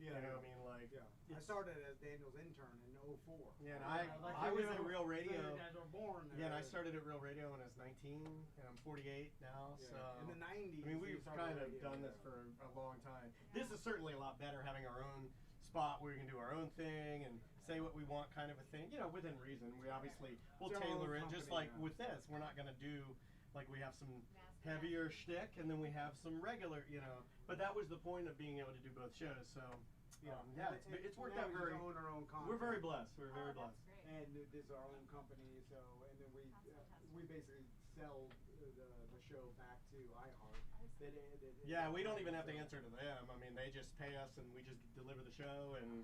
Yeah. I mean, like I started as Daniel's intern in 2004. Yeah, and I was at Real Radio. You guys were born. Yeah, and I started at Real Radio when I was 19, and I'm 48 now. Yeah. So In the 90s. I mean, we we've started kind of radio, done this for a long time. This is certainly a lot better having our own spot where we can do our own thing and say what we want, kind of a thing. Within reason. We'll It's our own tailor it, just company, like yeah. with this. We're not gonna do like we have some heavier shtick, and then we have some regular, But that was the point of being able to do both shows. So. It's worked out very. Own our own content. We're very blessed. We're very blessed. Great. And this is our own company, so and then we basically sell the show back to iHeart. Yeah, we don't even have to answer to them. I mean, they just pay us, and we just deliver the show, and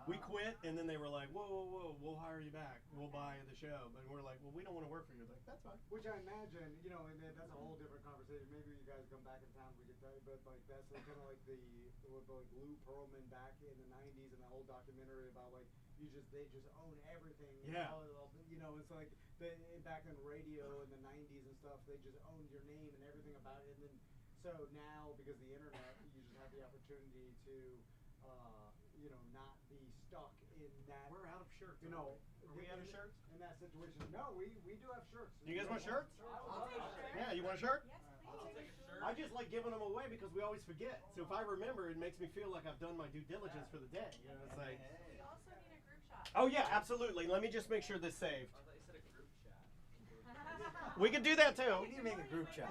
we quit. And then they were like, "Whoa, we'll hire you back. We'll buy the show." But we're like, "Well, we don't want to work for you." Like, that's fine. Which I imagine, and then that's a whole different conversation. Maybe you guys come back in town, we could tell you, but like that's kind of like with like Lou Pearlman back in the '90s and the whole documentary about like they just own everything. Yeah. It's like back in radio in the '90s and stuff, they just owned your name and everything about it. And then so now because of the internet, you just have the opportunity to. Not be stuck in that. We're out of shirts. Are we out of shirts? In that situation, no, we do have shirts. Do you guys want shirts? I'll take a shirt. Yeah, you want a shirt? Yes, please. I just like giving them away because we always forget. So if I remember, it makes me feel like I've done my due diligence for the day. It's like. We also need a group shot. Oh yeah, absolutely. Let me just make sure this saved. We could do that too. We need to make a group chat.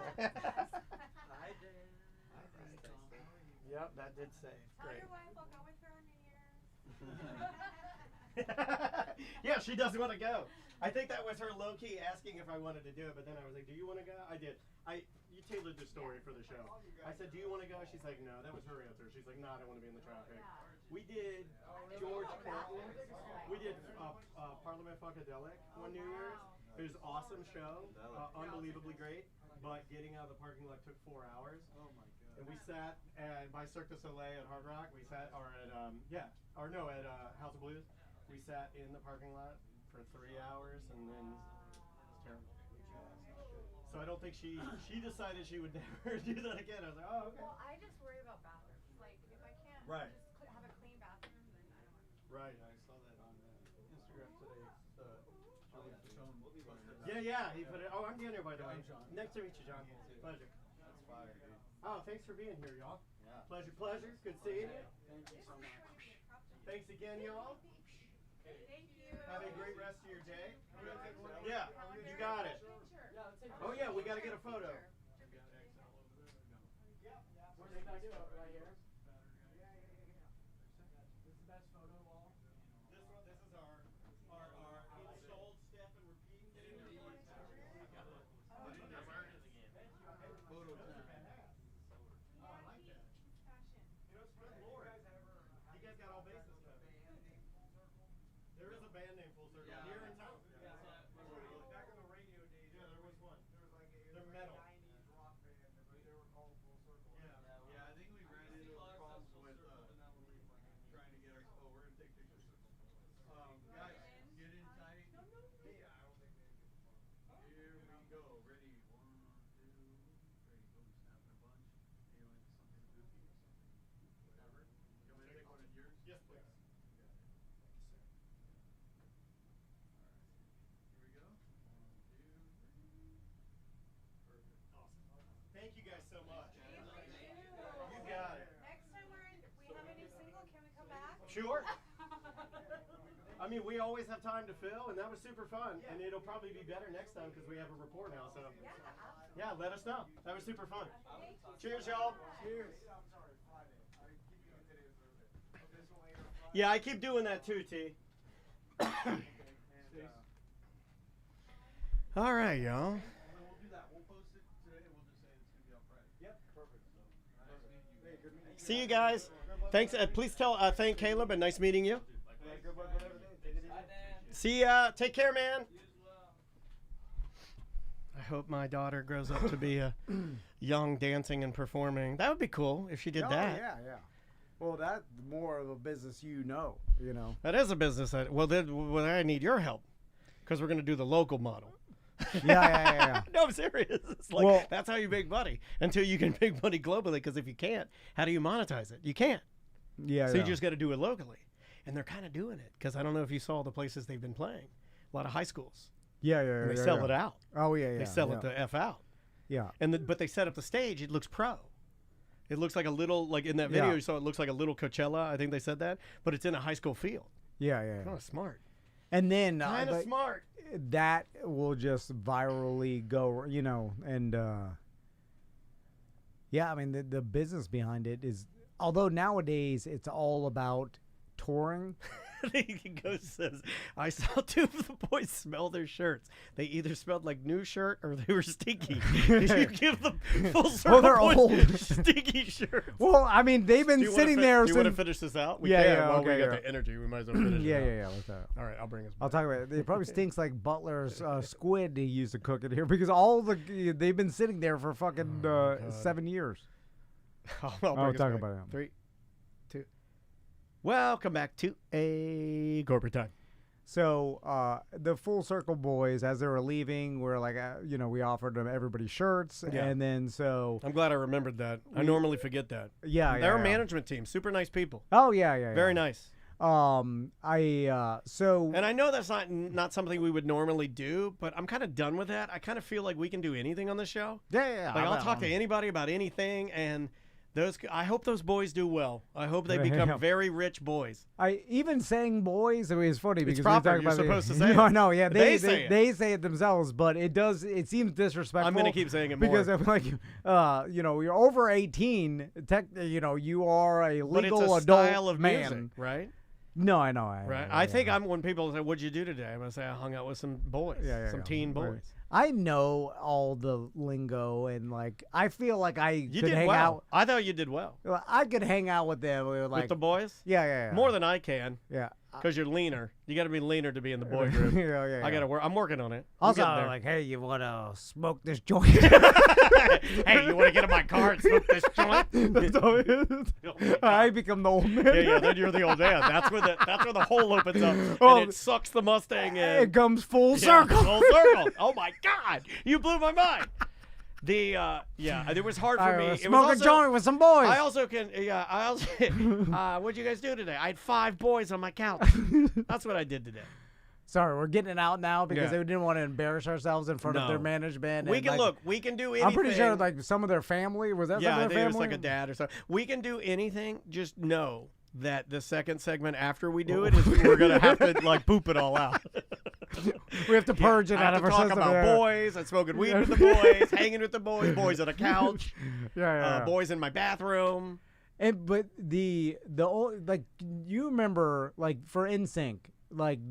Yep, that did save. Tell Great. your wife I'll go with her on New Year's. Yeah, she doesn't want to go. I think that was her low-key asking if I wanted to do it, but then I was like, "Do you want to go?" I did. You tailored the story for the show. I said, "Do you want to go?" She's like, "No." That was her answer. She's like, "No, I don't want to be in the traffic." We did George Clinton. We did Parliament Funkadelic one New Year's. It was an awesome show, unbelievably great. But getting out of the parking lot took 4 hours. Oh my god. And we sat by Cirque du Soleil at Hard Rock. We sat, at House of Blues. We sat in the parking lot for 3 hours, and then it was terrible. So I don't think she decided she would never do that again. I was like, oh, okay. Well, I just worry about bathrooms. Like, if I can't Right. just have a clean bathroom, then I don't want to. Right. I saw that on Instagram today. Yeah, he put it. Oh, I'm Daniel, by the way. John. Nice to meet you, John. Pleasure. That's fire, dude. Oh, thanks for being here, y'all. Yeah. Pleasure. Good seeing you. Thank you so much. Thanks again, y'all. Thank you. Have a great rest of your day. Yeah, you got it. Oh yeah, we got to get a photo. Where did I do it? Right here. This is the best photo of all. This is our installed step and repeat. Photo time. Oh, I like that. Fashion. Spread Lord. You guys got all bases covered. a band named Full Circle. Yeah, here in town. Back in the radio days, Yeah, there was one. there was like They're metal. 90s rock band, but they were called Full Circle. Yeah, I think we ran into problems with trying to get our. Oh, we're gonna take pictures. Guys, get in tight. Yeah, I don't think they can. Here we go. Ready? 1, 2, 3. Boom, snap in a bunch. You know, like something goofy or something. Whatever. You want me to take one of yours? Yes, please. You got it. Here we go. 1, 2, 3. Perfect. Awesome. Thank you guys so much. You got it. Next time we have a new single, can we come back? Sure. I mean, we always have time to fill, and that was super fun. And it'll probably be better next time because we have a report now. So, yeah, let us know. That was super fun. Cheers, y'all. Cheers. I'm sorry, Friday. I keep doing today is Thursday. This one later Friday. Yeah, I keep doing that too, T. All right, y'all. And then we'll do that. We'll post it today, and we'll just say it's gonna be on Friday. Yep, perfect. Nice meeting you. Hey, good meeting you. See you guys. Thanks. Please thank Caleb, and nice meeting you. Good luck with everything. Take it easy. See ya. Take care, man. I hope my daughter grows up to be a young dancing and performing. That would be cool if she did that. Yeah. Well, that's more of a business, you know. That is a business. Well, I need your help because we're going to do the local model. Yeah. No, I'm serious. It's like, that's how you make money until you can make money globally. Because if you can't, how do you monetize it? You can't. Yeah. So you just got to do it locally. And they're kind of doing it because I don't know if you saw the places they've been playing. A lot of high schools. Yeah. And they sell it out. Oh, yeah. They sell it the F out. Yeah. But they set up the stage. It looks pro. It looks like a little, like in that video you saw, it looks like a little Coachella. I think they said that. But it's in a high school field. Yeah. Kind of smart. And then Kind of smart. That will just virally go, and yeah, I mean the business behind it is, although nowadays it's all about touring. He says, I saw two of the boys smell their shirts. They either smelled like new shirt or they were stinky. Did you give them Full Circle they're boys old. stinky shirts? Well, I mean, they've been sitting there. Do you want to finish this out? We can. While we got the energy, we might as well finish it out. Yeah. What's that? All right, I'll bring us back. I'll talk about it. It probably stinks like Butler's squid he used to cook it here because they've been sitting there for fucking 7 years. I'll talk about it. 3, 2. Welcome back to a corporate time. So the Full Circle boys, as they were leaving, were like, we offered them everybody shirts, and then so I'm glad I remembered that. I normally forget that. Yeah, they're a management team, super nice people. Oh yeah. Very nice. And I know that's not something we would normally do, but I'm kind of done with that. I kind of feel like we can do anything on the show. Yeah. Like I'll talk to anybody about anything, and I hope those boys do well. I hope they become very rich boys. I even saying boys. I mean, it's funny because it's proper. You're supposed to say it. No, yeah, they say it themselves, but it seems disrespectful. I'm gonna keep saying it more because I'm like, you're over 18. You are a legal adult style of man, music, right? No, I know. Right. I think when people say, "What'd you do today?" I'm gonna say I hung out with some boys, some teen boys. Right. I know all the lingo and I feel like you could did hang well. out. I thought you did well. I could hang out with them. With the boys? Yeah. More than I can. Yeah. Because you're leaner. You got to be leaner to be in the boy group. Yeah. I got to work. I'm working on it. Also, hey, you want to smoke this joint? Hey, you want to get in my car and smoke this joint? That's all it is. I become the old man. Yeah. Then you're the old man. That's where the hole opens up and it sucks the Mustang in. It comes full circle. Full circle. Oh my God, you blew my mind. It was hard for me. Smoke a joint with some boys. I also what'd you guys do today? I had 5 boys on my couch. That's what I did today. Sorry, we're getting it out now because they didn't want to embarrass ourselves in front of their management. We can we can do anything. I'm pretty sure some of their family, was that some of their family? It was like a dad or something. We can do anything, just know that the second segment after we do it is we're going to have to boop it all out. We have to purge it out of our system. Talk about boys, and smoking weed with the boys, hanging with the boys on a couch, boys in my bathroom. But the you remember for NSYNC,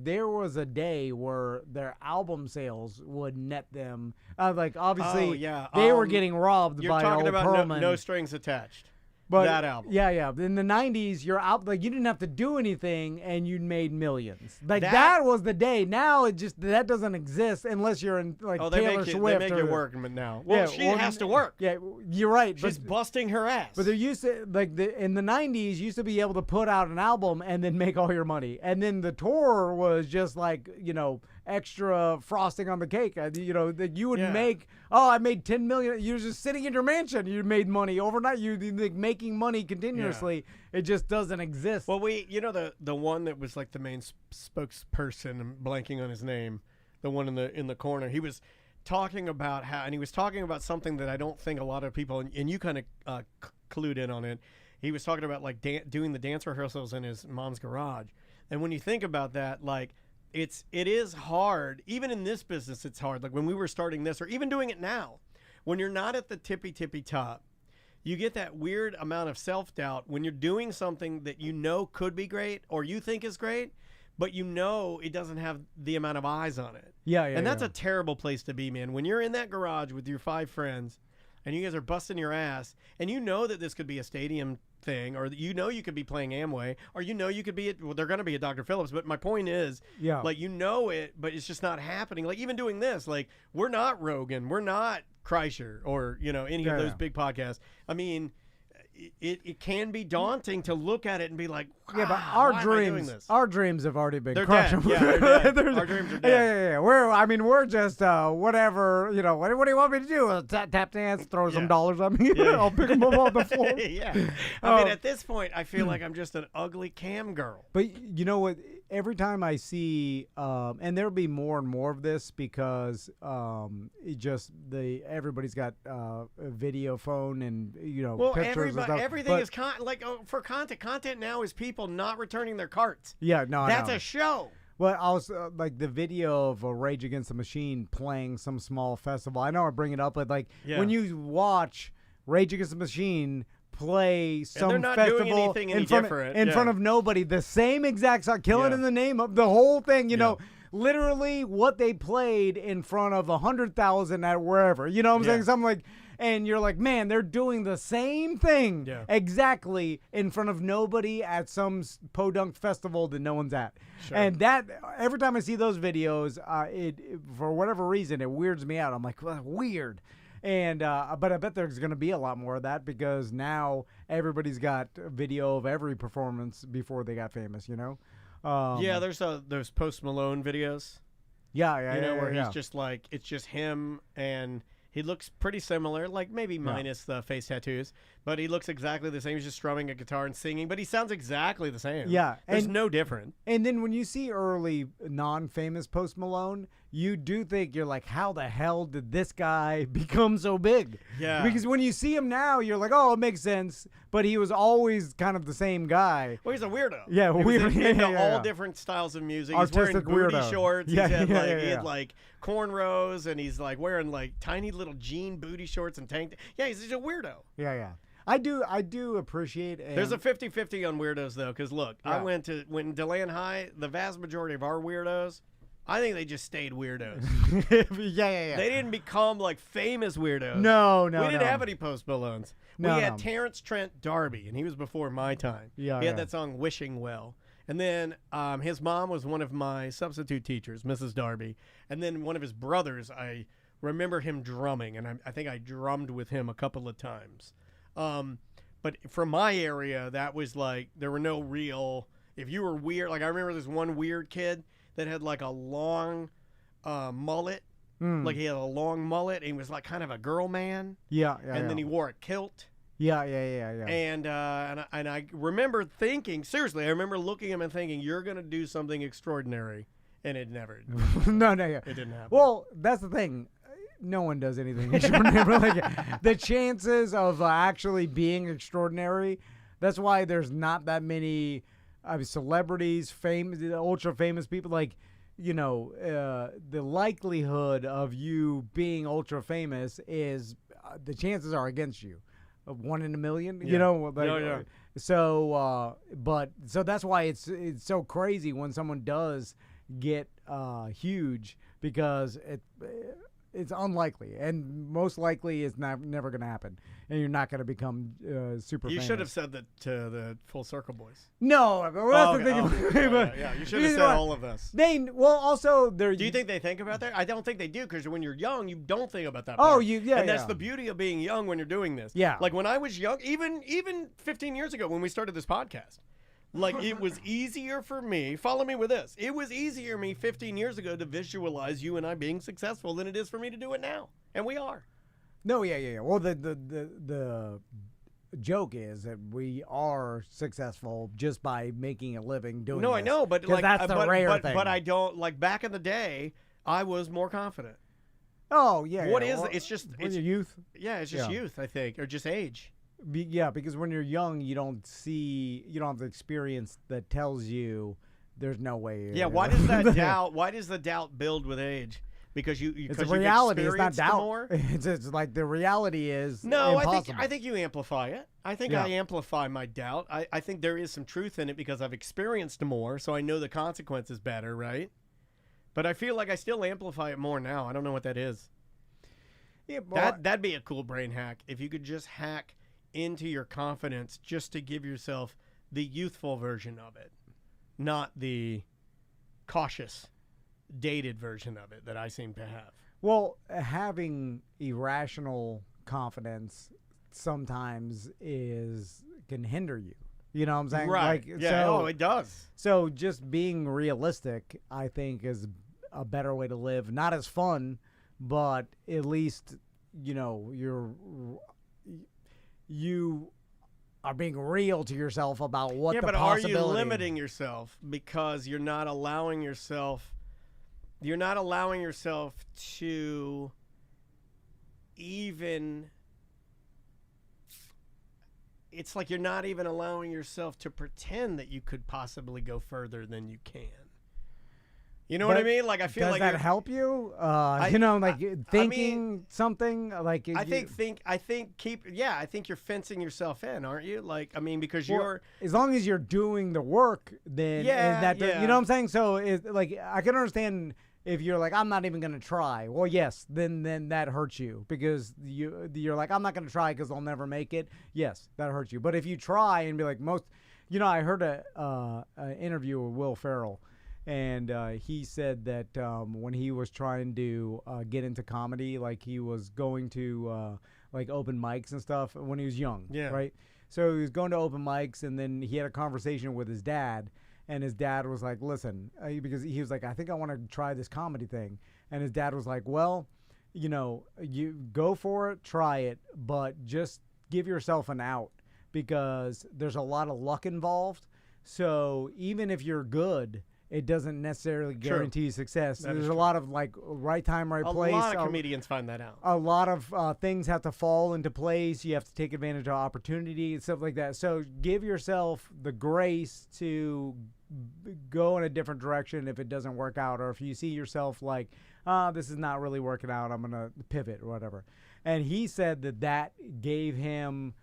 there was a day where their album sales would net them obviously they were getting robbed by you're talking old about Perlman. no strings attached. But that album. Yeah. In the 90s, you're out like you didn't have to do anything and you made millions. Like that was the day. Now it just that doesn't exist unless you're in like Taylor Swift. They make you work now. Well, she has to work. Yeah, you're right. She's busting her ass. But there used to in the 90s, you used to be able to put out an album and then make all your money. And then the tour was just like, extra frosting on the cake. That you would make, I made 10 million. You're just sitting in your mansion. You made money overnight. You're like making money continuously. Yeah. It just doesn't exist. Well, the one that was like the main spokesperson, I'm blanking on his name, the one in the corner, he was talking about he was talking about something that I don't think a lot of people, and you kind of clued in on it. He was talking about like doing the dance rehearsals in his mom's garage. And when you think about that, like, it is hard. Even in this business, it's hard. Like when we were starting this, or even doing it now, when you're not at the tippy top, you get that weird amount of self-doubt when you're doing something that could be great or you think is great, but it doesn't have the amount of eyes on it. Yeah. And that's a terrible place to be, man. When you're in that garage with your 5 friends and you guys are busting your ass and that this could be a stadium thing, or you could be playing Amway, or you could be they're going to be at Dr. Phillips, but my point is, like it, but it's just not happening. Like even doing this, like we're not Rogan, we're not Kreischer, or any of those big podcasts. I mean, it can be daunting to look at it and be like, wow, but our dreams have already been they're crushed. Dead. Yeah, they're dead. Our dreams are dead. Yeah. We're just whatever. What do you want me to do? Tap dance, throw some dollars at me. I'll pick them up off the floor. Yeah. I mean, at this point, I feel like I'm just an ugly cam girl. But you know what? Every time I see, and there'll be more and more of this because everybody's got a video phone and pictures and stuff. Everything is for content. Content now is people not returning their carts. Yeah, no, that's a show. Well, I was like the video of Rage Against the Machine playing some small festival. I know I bring it up, but when you watch Rage Against the Machine play some festival in front of nobody, the same exact song, killing in the name of the whole thing, literally what they played in front of 100,000 at wherever, what I'm saying? Something like, and you're like, man, they're doing the same thing exactly in front of nobody at some podunk festival that no one's at. Sure. And that every time I see those videos, it for whatever reason it weirds me out. I'm like, well, weird. And but I bet there's going to be a lot more of that because now everybody's got video of every performance before they got famous. There's those Post Malone videos. Where he's just like, it's just him and he looks pretty similar, like maybe minus the face tattoos, but he looks exactly the same. He's just strumming a guitar and singing, but he sounds exactly the same. Yeah. There's no different. And then when you see early non-famous Post Malone, you do think, you're like, how the hell did this guy become so big? Yeah. Because when you see him now, you're like, oh, it makes sense. But he was always kind of the same guy. Well, he's a weirdo. Yeah, weird. He was into all different styles of music. Artistic he's wearing booty weirdo. Shorts. He had like cornrows, and he's like wearing like tiny little jean booty shorts and tank. Yeah, he's a weirdo. Yeah. I do appreciate it. There's a 50-50 on weirdos though, because look, I went to DeLand High. The vast majority of our weirdos, I think they just stayed weirdos. Yeah. They didn't become like famous weirdos. No. We didn't have any Post Malones. We had Terrence Trent D'Arby, and he was before my time. He had that song "Wishing Well," and then his mom was one of my substitute teachers, Mrs. D'Arby, and then one of his brothers. I remember him drumming, and I think I drummed with him a couple of times. But from my area, that was like there were no real. If you were weird, like I remember this one weird kid that had like a long mullet. Like he had a long mullet and he was like kind of a girl man. Yeah. And then he wore a kilt. Yeah. And I remember thinking, seriously, I remember looking at him and thinking, you're going to do something extraordinary. And it never. No. It didn't happen. Well, that's the thing. No one does anything extraordinary. Like, the chances of actually being extraordinary, that's why there's not that many celebrities, ultra famous people. Like, the likelihood of you being ultra famous is the chances are against you. 1 in a million, So, so that's why it's so crazy when someone does get huge, because it's unlikely, and most likely it's never going to happen, and you're not going to become super famous. You should have said that to the Full Circle boys. No, but that's the thing. Yeah, you should have said all of this. Also, they're. Do you think they think about that? I don't think they do, because when you're young, you don't think about that. Oh, and that's the beauty of being young when you're doing this. Yeah. Like when I was young, even 15 years ago when we started this podcast. Like, it was easier for me, follow me with this, it was easier me 15 years ago to visualize you and I being successful than it is for me to do it now. And we are. No, yeah. Well, the joke is that we are successful just by making a living doing No, this. I know, but like, that's the rare thing. But I don't, like, back in the day, I was more confident. Oh, yeah. What is it? It's just, it's youth. Yeah, it's just youth, I think, or just age. Because when you're young, you don't have the experience that tells you there's no way. Yeah, why does that doubt? Why does the doubt build with age? Because it's a reality. It's not doubt. More? It's like the reality is no. impossible. I think you amplify it. I think I amplify my doubt. I think there is some truth in it because I've experienced more, so I know the consequences better, right? But I feel like I still amplify it more now. I don't know what that is. Yeah, that'd be a cool brain hack if you could just hack into your confidence just to give yourself the youthful version of it, not the cautious, dated version of it that I seem to have. Well, having irrational confidence sometimes can hinder you. You know what I'm saying? Right. Like, yeah. So, it does. So just being realistic, I think, is a better way to live. Not as fun, but at least, you are being real to yourself about what the possibility. Yeah, but are you limiting yourself because you're not allowing yourself to even, it's like you're not even allowing yourself to pretend that you could possibly go further than you can. You know what I mean? Like, I feel like does that help you? Thinking something like. I think you're fencing yourself in, aren't you? Like, I mean, because as long as you're doing the work, then you know what I'm saying. So I can understand if you're like, I'm not even gonna try. Well, yes, then that hurts you because you're like, I'm not gonna try because I'll never make it. Yes, that hurts you. But if you try and be like I heard an interview with Will Ferrell. And he said that when he was trying to get into comedy, like he was going to like open mics and stuff when he was young, right? So he was going to open mics, and then he had a conversation with his dad, and his dad was like, listen, because he was like, I think I want to try this comedy thing. And his dad was like, well, you go for it, try it, but just give yourself an out because there's a lot of luck involved. So even if you're good, it doesn't necessarily guarantee success. There's a lot of like right time, right place. A lot of comedians find that out. A lot of things have to fall into place. You have to take advantage of opportunity and stuff like that. So give yourself the grace to go in a different direction if it doesn't work out, or if you see yourself like, this is not really working out, I'm gonna pivot or whatever. And he said that gave him,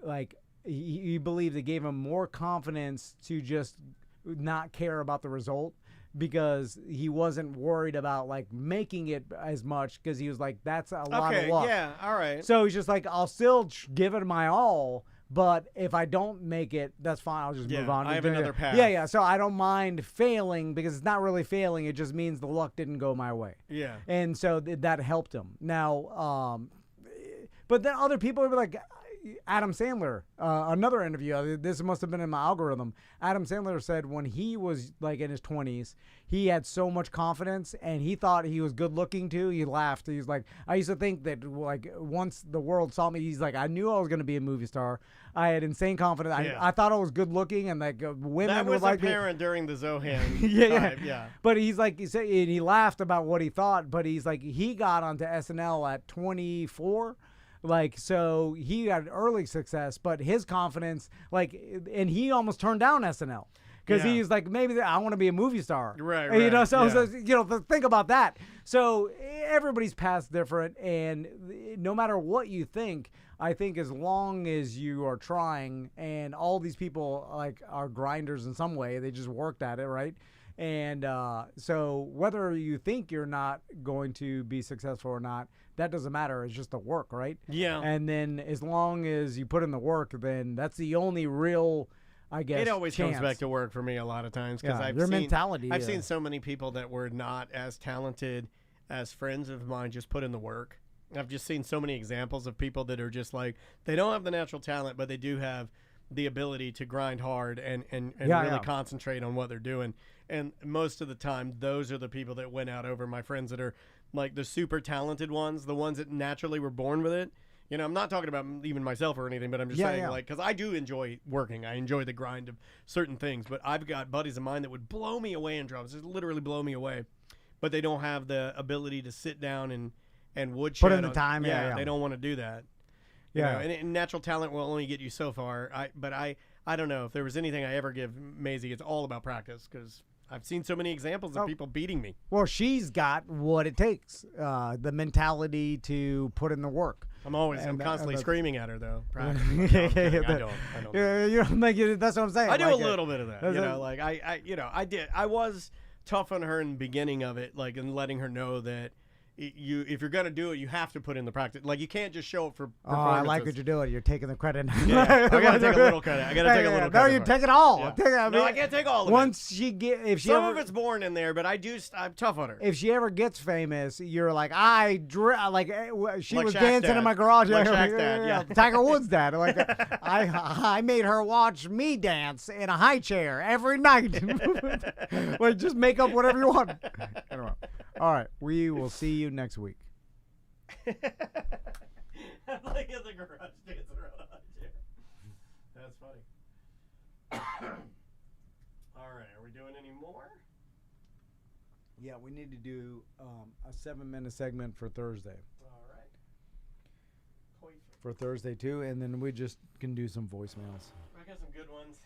like, he believed it gave him more confidence to just not care about the result because he wasn't worried about like making it as much because he was like, that's a lot of luck. Yeah, all right. So he's just like, I'll still give it my all, but if I don't make it, that's fine. I'll just move on. I have another path. Yeah. So I don't mind failing because it's not really failing. It just means the luck didn't go my way. Yeah. And so that helped him. Now, but then other people would be like, Adam Sandler, another interview, this must have been in my algorithm. Adam Sandler said when he was like in his 20s, he had so much confidence and he thought he was good looking too. He laughed. He's like, I used to think that like once the world saw me, he's like, I knew I was going to be a movie star. I had insane confidence. I thought I was good looking and like women that was would like apparent during the Zohan yeah. But he's like, he laughed about what he thought, but he's like, he got onto SNL at 24. Like, so he had early success, but his confidence, like, and he almost turned down SNL because he's like, maybe I want to be a movie star. Right. So, think about that. So everybody's path's different. And no matter what you think, I think as long as you are trying and all these people like are grinders in some way, they just worked at it, right? And so whether you think you're not going to be successful or not, that doesn't matter. It's just the work, right? Yeah. And then as long as you put in the work, then that's the only real, I guess, it always chance. comes back to work for me a lot of times because Your mentality. I've seen so many people that were not as talented as friends of mine just put in the work. I've just seen so many examples of people that are just like, they don't have the natural talent, but they do have the ability to grind hard and really concentrate on what they're doing. And most of the time, those are the people that win out over my friends that are like the super talented ones, the ones that naturally were born with it. You know, I'm not talking about even myself or anything, but I'm just saying, like, because I do enjoy working. I enjoy the grind of certain things. But I've got buddies of mine that would blow me away in drums, just literally blow me away. But they don't have the ability to sit down and woodshed. Put in the time, They don't want to do that. You know, and natural talent will only get you so far. But I don't know if there was anything I ever give Maisie. It's all about practice because I've seen so many examples of people beating me. Well, she's got what it takes, the mentality to put in the work. I'm constantly screaming at her though. Practice. I don't. You don't think that's what I'm saying. I do a little bit of that. You know, like I did. I was tough on her in the beginning of it, like, and letting her know that if you're gonna do it, you have to put in the practice. Like, you can't just show up for performances. I like what you're doing. You're taking the credit. I gotta take a little credit. I gotta take a little credit. No, you take it all. Yeah. I can't take all of it. Once she get, if she some ever, of it's born in there, but I'm tough on her. If she ever gets famous, you're like, she like was Shaq's dancing dad. in my garage. Like Shaq's dad, yeah. Tiger Woods' dad. Like, I made her watch me dance in a high chair every night. Like, just make up whatever you want. Anyway. All right, we will see you next week. Like in the garage dancing around a high chair. That's funny. All right, are we doing any more? Yeah, we need to do a 7-minute segment for Thursday. All right. For Thursday too, and then we just can do some voicemails. I got some good ones.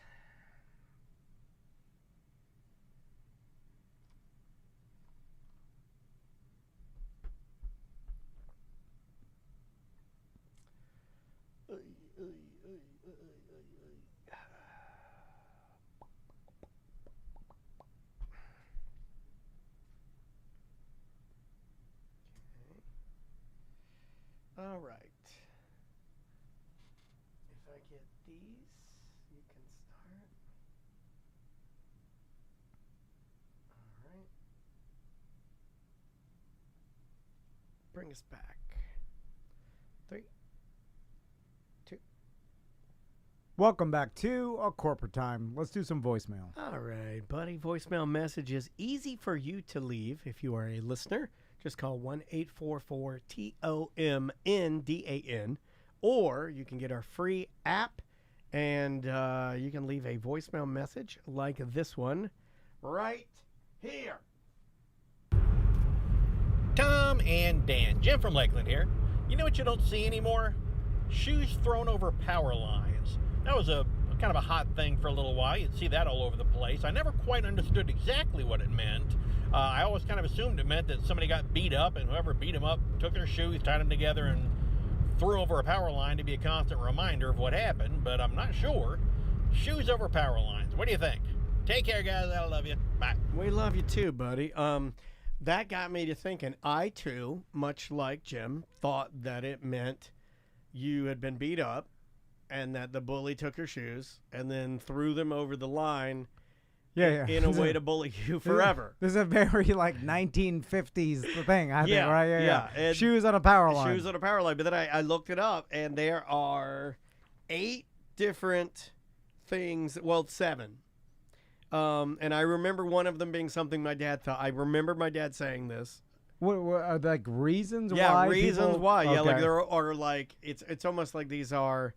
All right. If I get these, you can start. All right. Bring us back. 3, 2. Welcome back to a corporate time. Let's do some voicemail. All right, buddy. Voicemail message is easy for you to leave if you are a listener. Just call 1-844-TOMNDAN, or you can get our free app, and you can leave a voicemail message like this one right here. Tom and Dan, Jim from Lakeland here. You know what you don't see anymore? Shoes thrown over power lines. That was a kind of a hot thing for a little while. You'd see that all over the place. I never quite understood exactly what it meant. I always kind of assumed it meant that somebody got beat up, and whoever beat them up took their shoes, tied them together, and threw over a power line to be a constant reminder of what happened, but I'm not sure. Shoes over power lines. What do you think? Take care, guys. I love you. Bye. We love you too, buddy. That got me to thinking. I, too, much like Jim, thought that it meant you had been beat up and that the bully took your shoes and then threw them over the line in a way to bully you forever. This is a very, like, 1950s thing, I think, right? Yeah. Shoes on a power line. Shoes on a power line. But then I looked it up, and there are 8 different things. Well, 7. And I remember one of them being something my dad thought. I remember my dad saying this. What are like reasons why? Yeah, reasons people... why. Okay. Yeah, like there are like it's almost like these are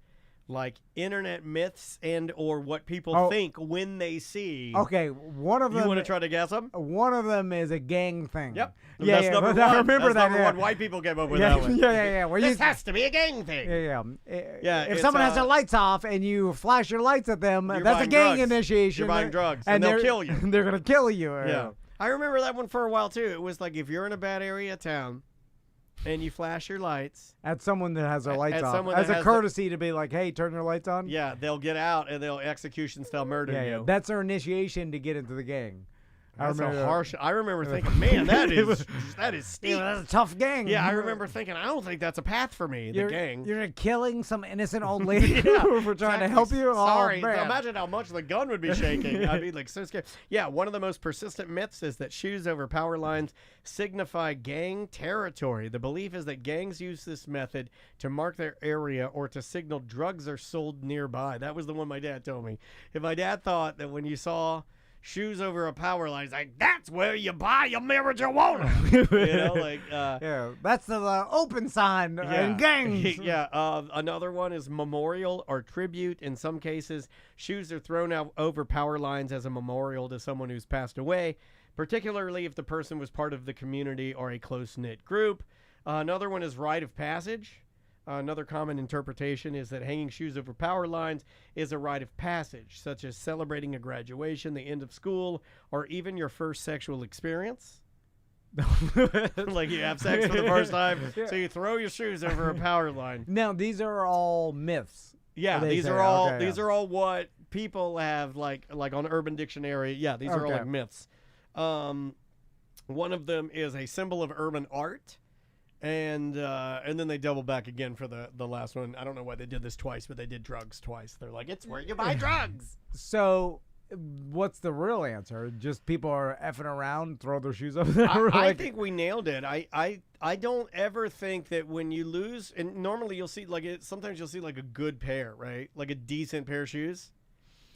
like internet myths and or what people think when they see. Okay, one of them. You want to try to guess them? One of them is a gang thing. Yep. Yeah, that's number one. I remember that's that. Number one. White people came up with that that one. Yeah. Well, this has to be a gang thing. Yeah. If someone has their lights off and you flash your lights at them, that's a gang initiation. You're buying drugs, and they'll kill you. They're gonna kill you. Yeah. I remember that one for a while too. It was like if you're in a bad area of town and you flash your lights at someone that has their lights off, as a courtesy to be like, hey, turn your lights on. Yeah, they'll get out and they'll execution style murder you. That's their initiation to get into the gang. That's a harsh. I remember thinking, man, that is steep. Yeah, that's a tough gang. Yeah, I remember thinking, I don't think that's a path for me. The gang. You're killing some innocent old lady Yeah, for trying to help you. Sorry, Oh, man. imagine how much the gun would be shaking. I'd be like so scared. Yeah, one of the most persistent myths is that shoes over power lines signify gang territory. The belief is that gangs use this method to mark their area or to signal drugs are sold nearby. That was the one my dad told me. If my dad thought that when you saw shoes over a power line, he's like, that's where you buy your marijuana. Yeah, that's the open sign in gangs. Yeah, another one is memorial or tribute. In some cases, shoes are thrown out over power lines as a memorial to someone who's passed away, particularly if the person was part of the community or a close-knit group. Another one is rite of passage. Another common interpretation is that hanging shoes over power lines is a rite of passage, such as celebrating a graduation, the end of school, or even your first sexual experience. Like you have sex for the first time, so you throw your shoes over a power line. Now, these are all myths. Yeah, these are all what people have like on Urban Dictionary. Yeah, these are all like myths. One of them is a symbol of urban art. And then they double back again for the last one. I don't know why they did this twice, but they did drugs twice. They're like, it's where you buy drugs. So what's the real answer? Just people are effing around, throw their shoes over there? I think we nailed it. I don't ever think that when you lose, and normally you'll see sometimes you'll see like a good pair, right? Like a decent pair of shoes.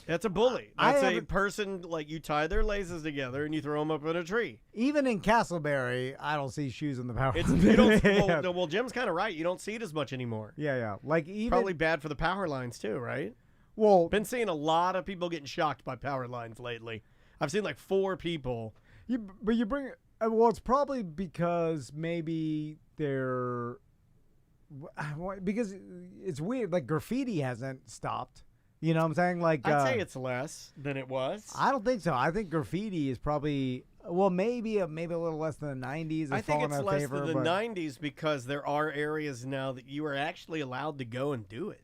That's a bully. That's a person, like, you tie their laces together and you throw them up in a tree. Even in Castleberry, I don't see shoes in the power line. Well, Jim's kind of right. You don't see it as much anymore. Yeah. Like probably bad for the power lines too, right? Well, been seeing a lot of people getting shocked by power lines lately. I've seen like 4 people. But you bring well, it's probably because maybe they're because it's weird. Like graffiti hasn't stopped. You know what I'm saying? Like I'd say it's less than it was. I don't think so. I think graffiti is probably maybe a little less than the 90s. I think it's less than the 90s because there are areas now that you are actually allowed to go and do it.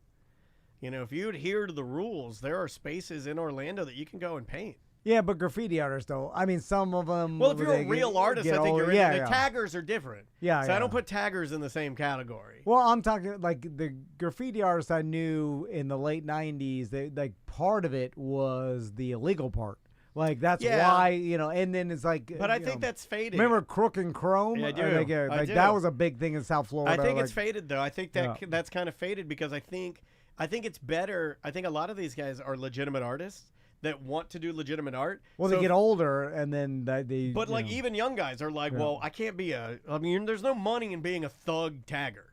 You know, if you adhere to the rules, there are spaces in Orlando that you can go and paint. Yeah, but graffiti artists though. I mean, some of them. Well, if you're a real artist, I think you're in. The taggers are different. Yeah, so I don't put taggers in the same category. Well, I'm talking like the graffiti artists I knew in the late '90s. They like part of it was the illegal part. Like that's why and then it's like. But I think that's faded. Remember Crook and Chrome? Yeah, I do. Like that was a big thing in South Florida. I think it's faded though. I think that's kind of faded because I think it's better. I think a lot of these guys are legitimate artists that want to do legitimate art. Well, so they get older and then they. But like even young guys are like, well, I can't be there's no money in being a thug tagger.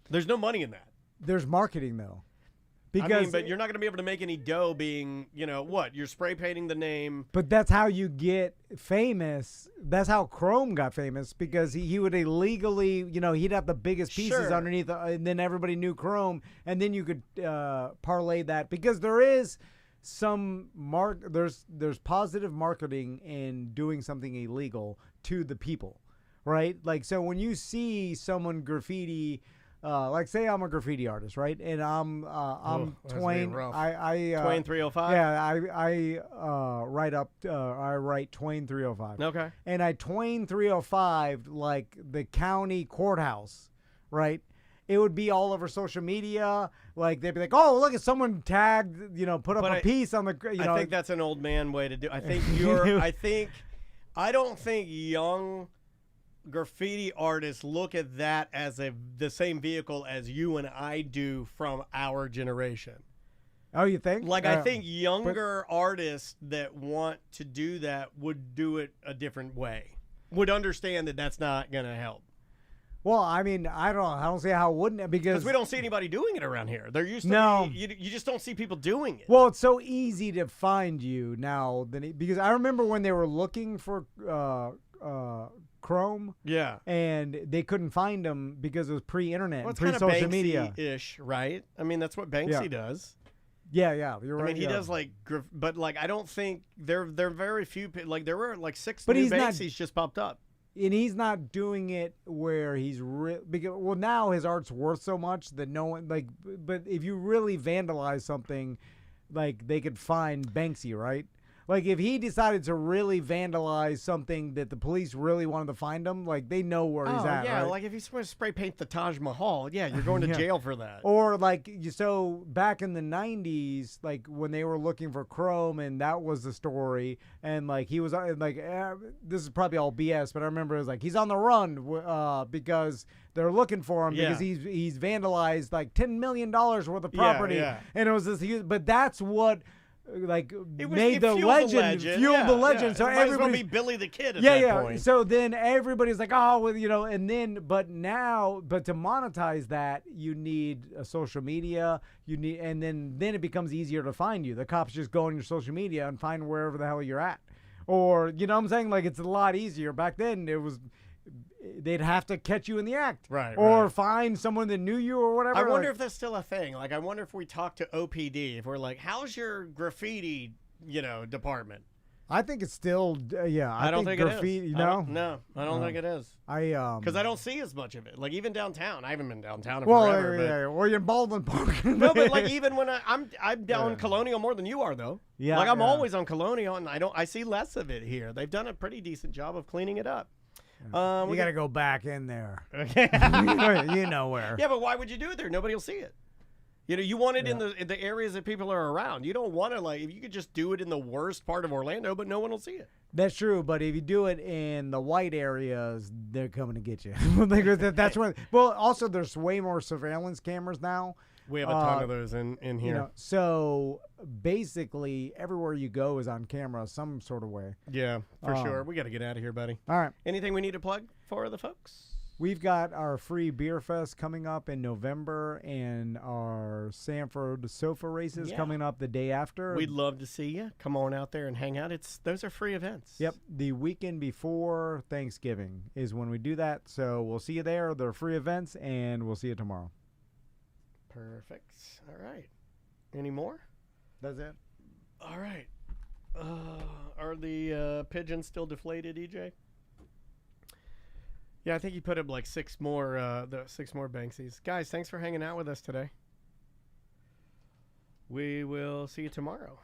There's no money in that. There's marketing though. Because but you're not going to be able to make any dough being, you're spray painting the name. But that's how you get famous. That's how Chrome got famous because he would illegally, he'd have the biggest pieces underneath, and then everybody knew Chrome, and then you could parlay that because there is some there's positive marketing in doing something illegal to the people, right? Like so when you see someone graffiti. Like say I'm a graffiti artist, right? And I'm Twain. Twain 305. Yeah, I write Twain 305. Okay. And I Twain 305 like the county courthouse, right? It would be all over social media. Like they'd be like, "Oh, look at someone tagged, put up a piece on the." I think that's an old man way to do. I think I don't think young graffiti artists look at that as the same vehicle as you and I do from our generation. Oh, you think? Like I think younger artists that want to do that would do it a different way. Would understand that that's not going to help. Well, I mean, I don't see how it wouldn't because we don't see anybody doing it around here. There used to be, you just don't see people doing it. Well, it's so easy to find you now because I remember when they were looking for Chrome. Yeah. And they couldn't find them because it was pre-internet, and pre-social media. Banksy-ish, right? I mean, that's what Banksy does. Yeah, you're right. I mean, he does but like I don't think there are very few. Like there were like 6 new Banksys just popped up. And he's not doing it where he's because now his art's worth so much that no one but if you really vandalize something, like they could find Banksy, right? Like if he decided to really vandalize something that the police really wanted to find him, like they know where he's at. Yeah, right? like if he's supposed to spray paint the Taj Mahal, yeah, you're going to jail for that. Or like so back in the 90s, like when they were looking for Chrome, and that was the story, and like he was like this is probably all BS, but I remember it was like he's on the run because they're looking for him because he's vandalized like $10 million worth of property, and it was this huge. But that's what like made the legend, fueled the legend. So everybody be Billy the Kid at that point. So then everybody's like, oh, well, you know, and then but to monetize that, you need a social media. You need, and then it becomes easier to find you. The cops just go on your social media and find wherever the hell you're at, or you know what I'm saying? Like it's a lot easier. Back then it was. They'd have to catch you in the act, or find someone that knew you or whatever. I wonder if that's still a thing. Like, I wonder if we talk to OPD, if we're like, "How's your graffiti, department?" I think it's still, I don't think graffiti, it is. No, I don't think it is. Because I don't see as much of it. Like even downtown, I haven't been downtown in forever. But... or you're in Baldwin Park. No, but like even when I'm down Colonial more than you are though. Yeah, like I'm always on Colonial, and I see less of it here. They've done a pretty decent job of cleaning it up. We got to go back in there. Okay. You know where. Yeah, but why would you do it there? Nobody will see it. You want it in the areas that people are around. You don't want to, like, if you could just do it in the worst part of Orlando, but no one will see it. That's true, but if you do it in the white areas, they're coming to get you. That's when. Well, also there's way more surveillance cameras now. We have a ton of those in here. So basically, everywhere you go is on camera some sort of way. Yeah, for sure. We got to get out of here, buddy. All right. Anything we need to plug for the folks? We've got our free beer fest coming up in November, and our Sanford sofa races coming up the day after. We'd love to see you. Come on out there and hang out. Those are free events. Yep. The weekend before Thanksgiving is when we do that. So we'll see you there. They're free events, and we'll see you tomorrow. Perfect. All right. Any more? That's it. All right. Are the pigeons still deflated, EJ? Yeah, I think he put up like 6 more Banksies. Guys, thanks for hanging out with us today. We will see you tomorrow.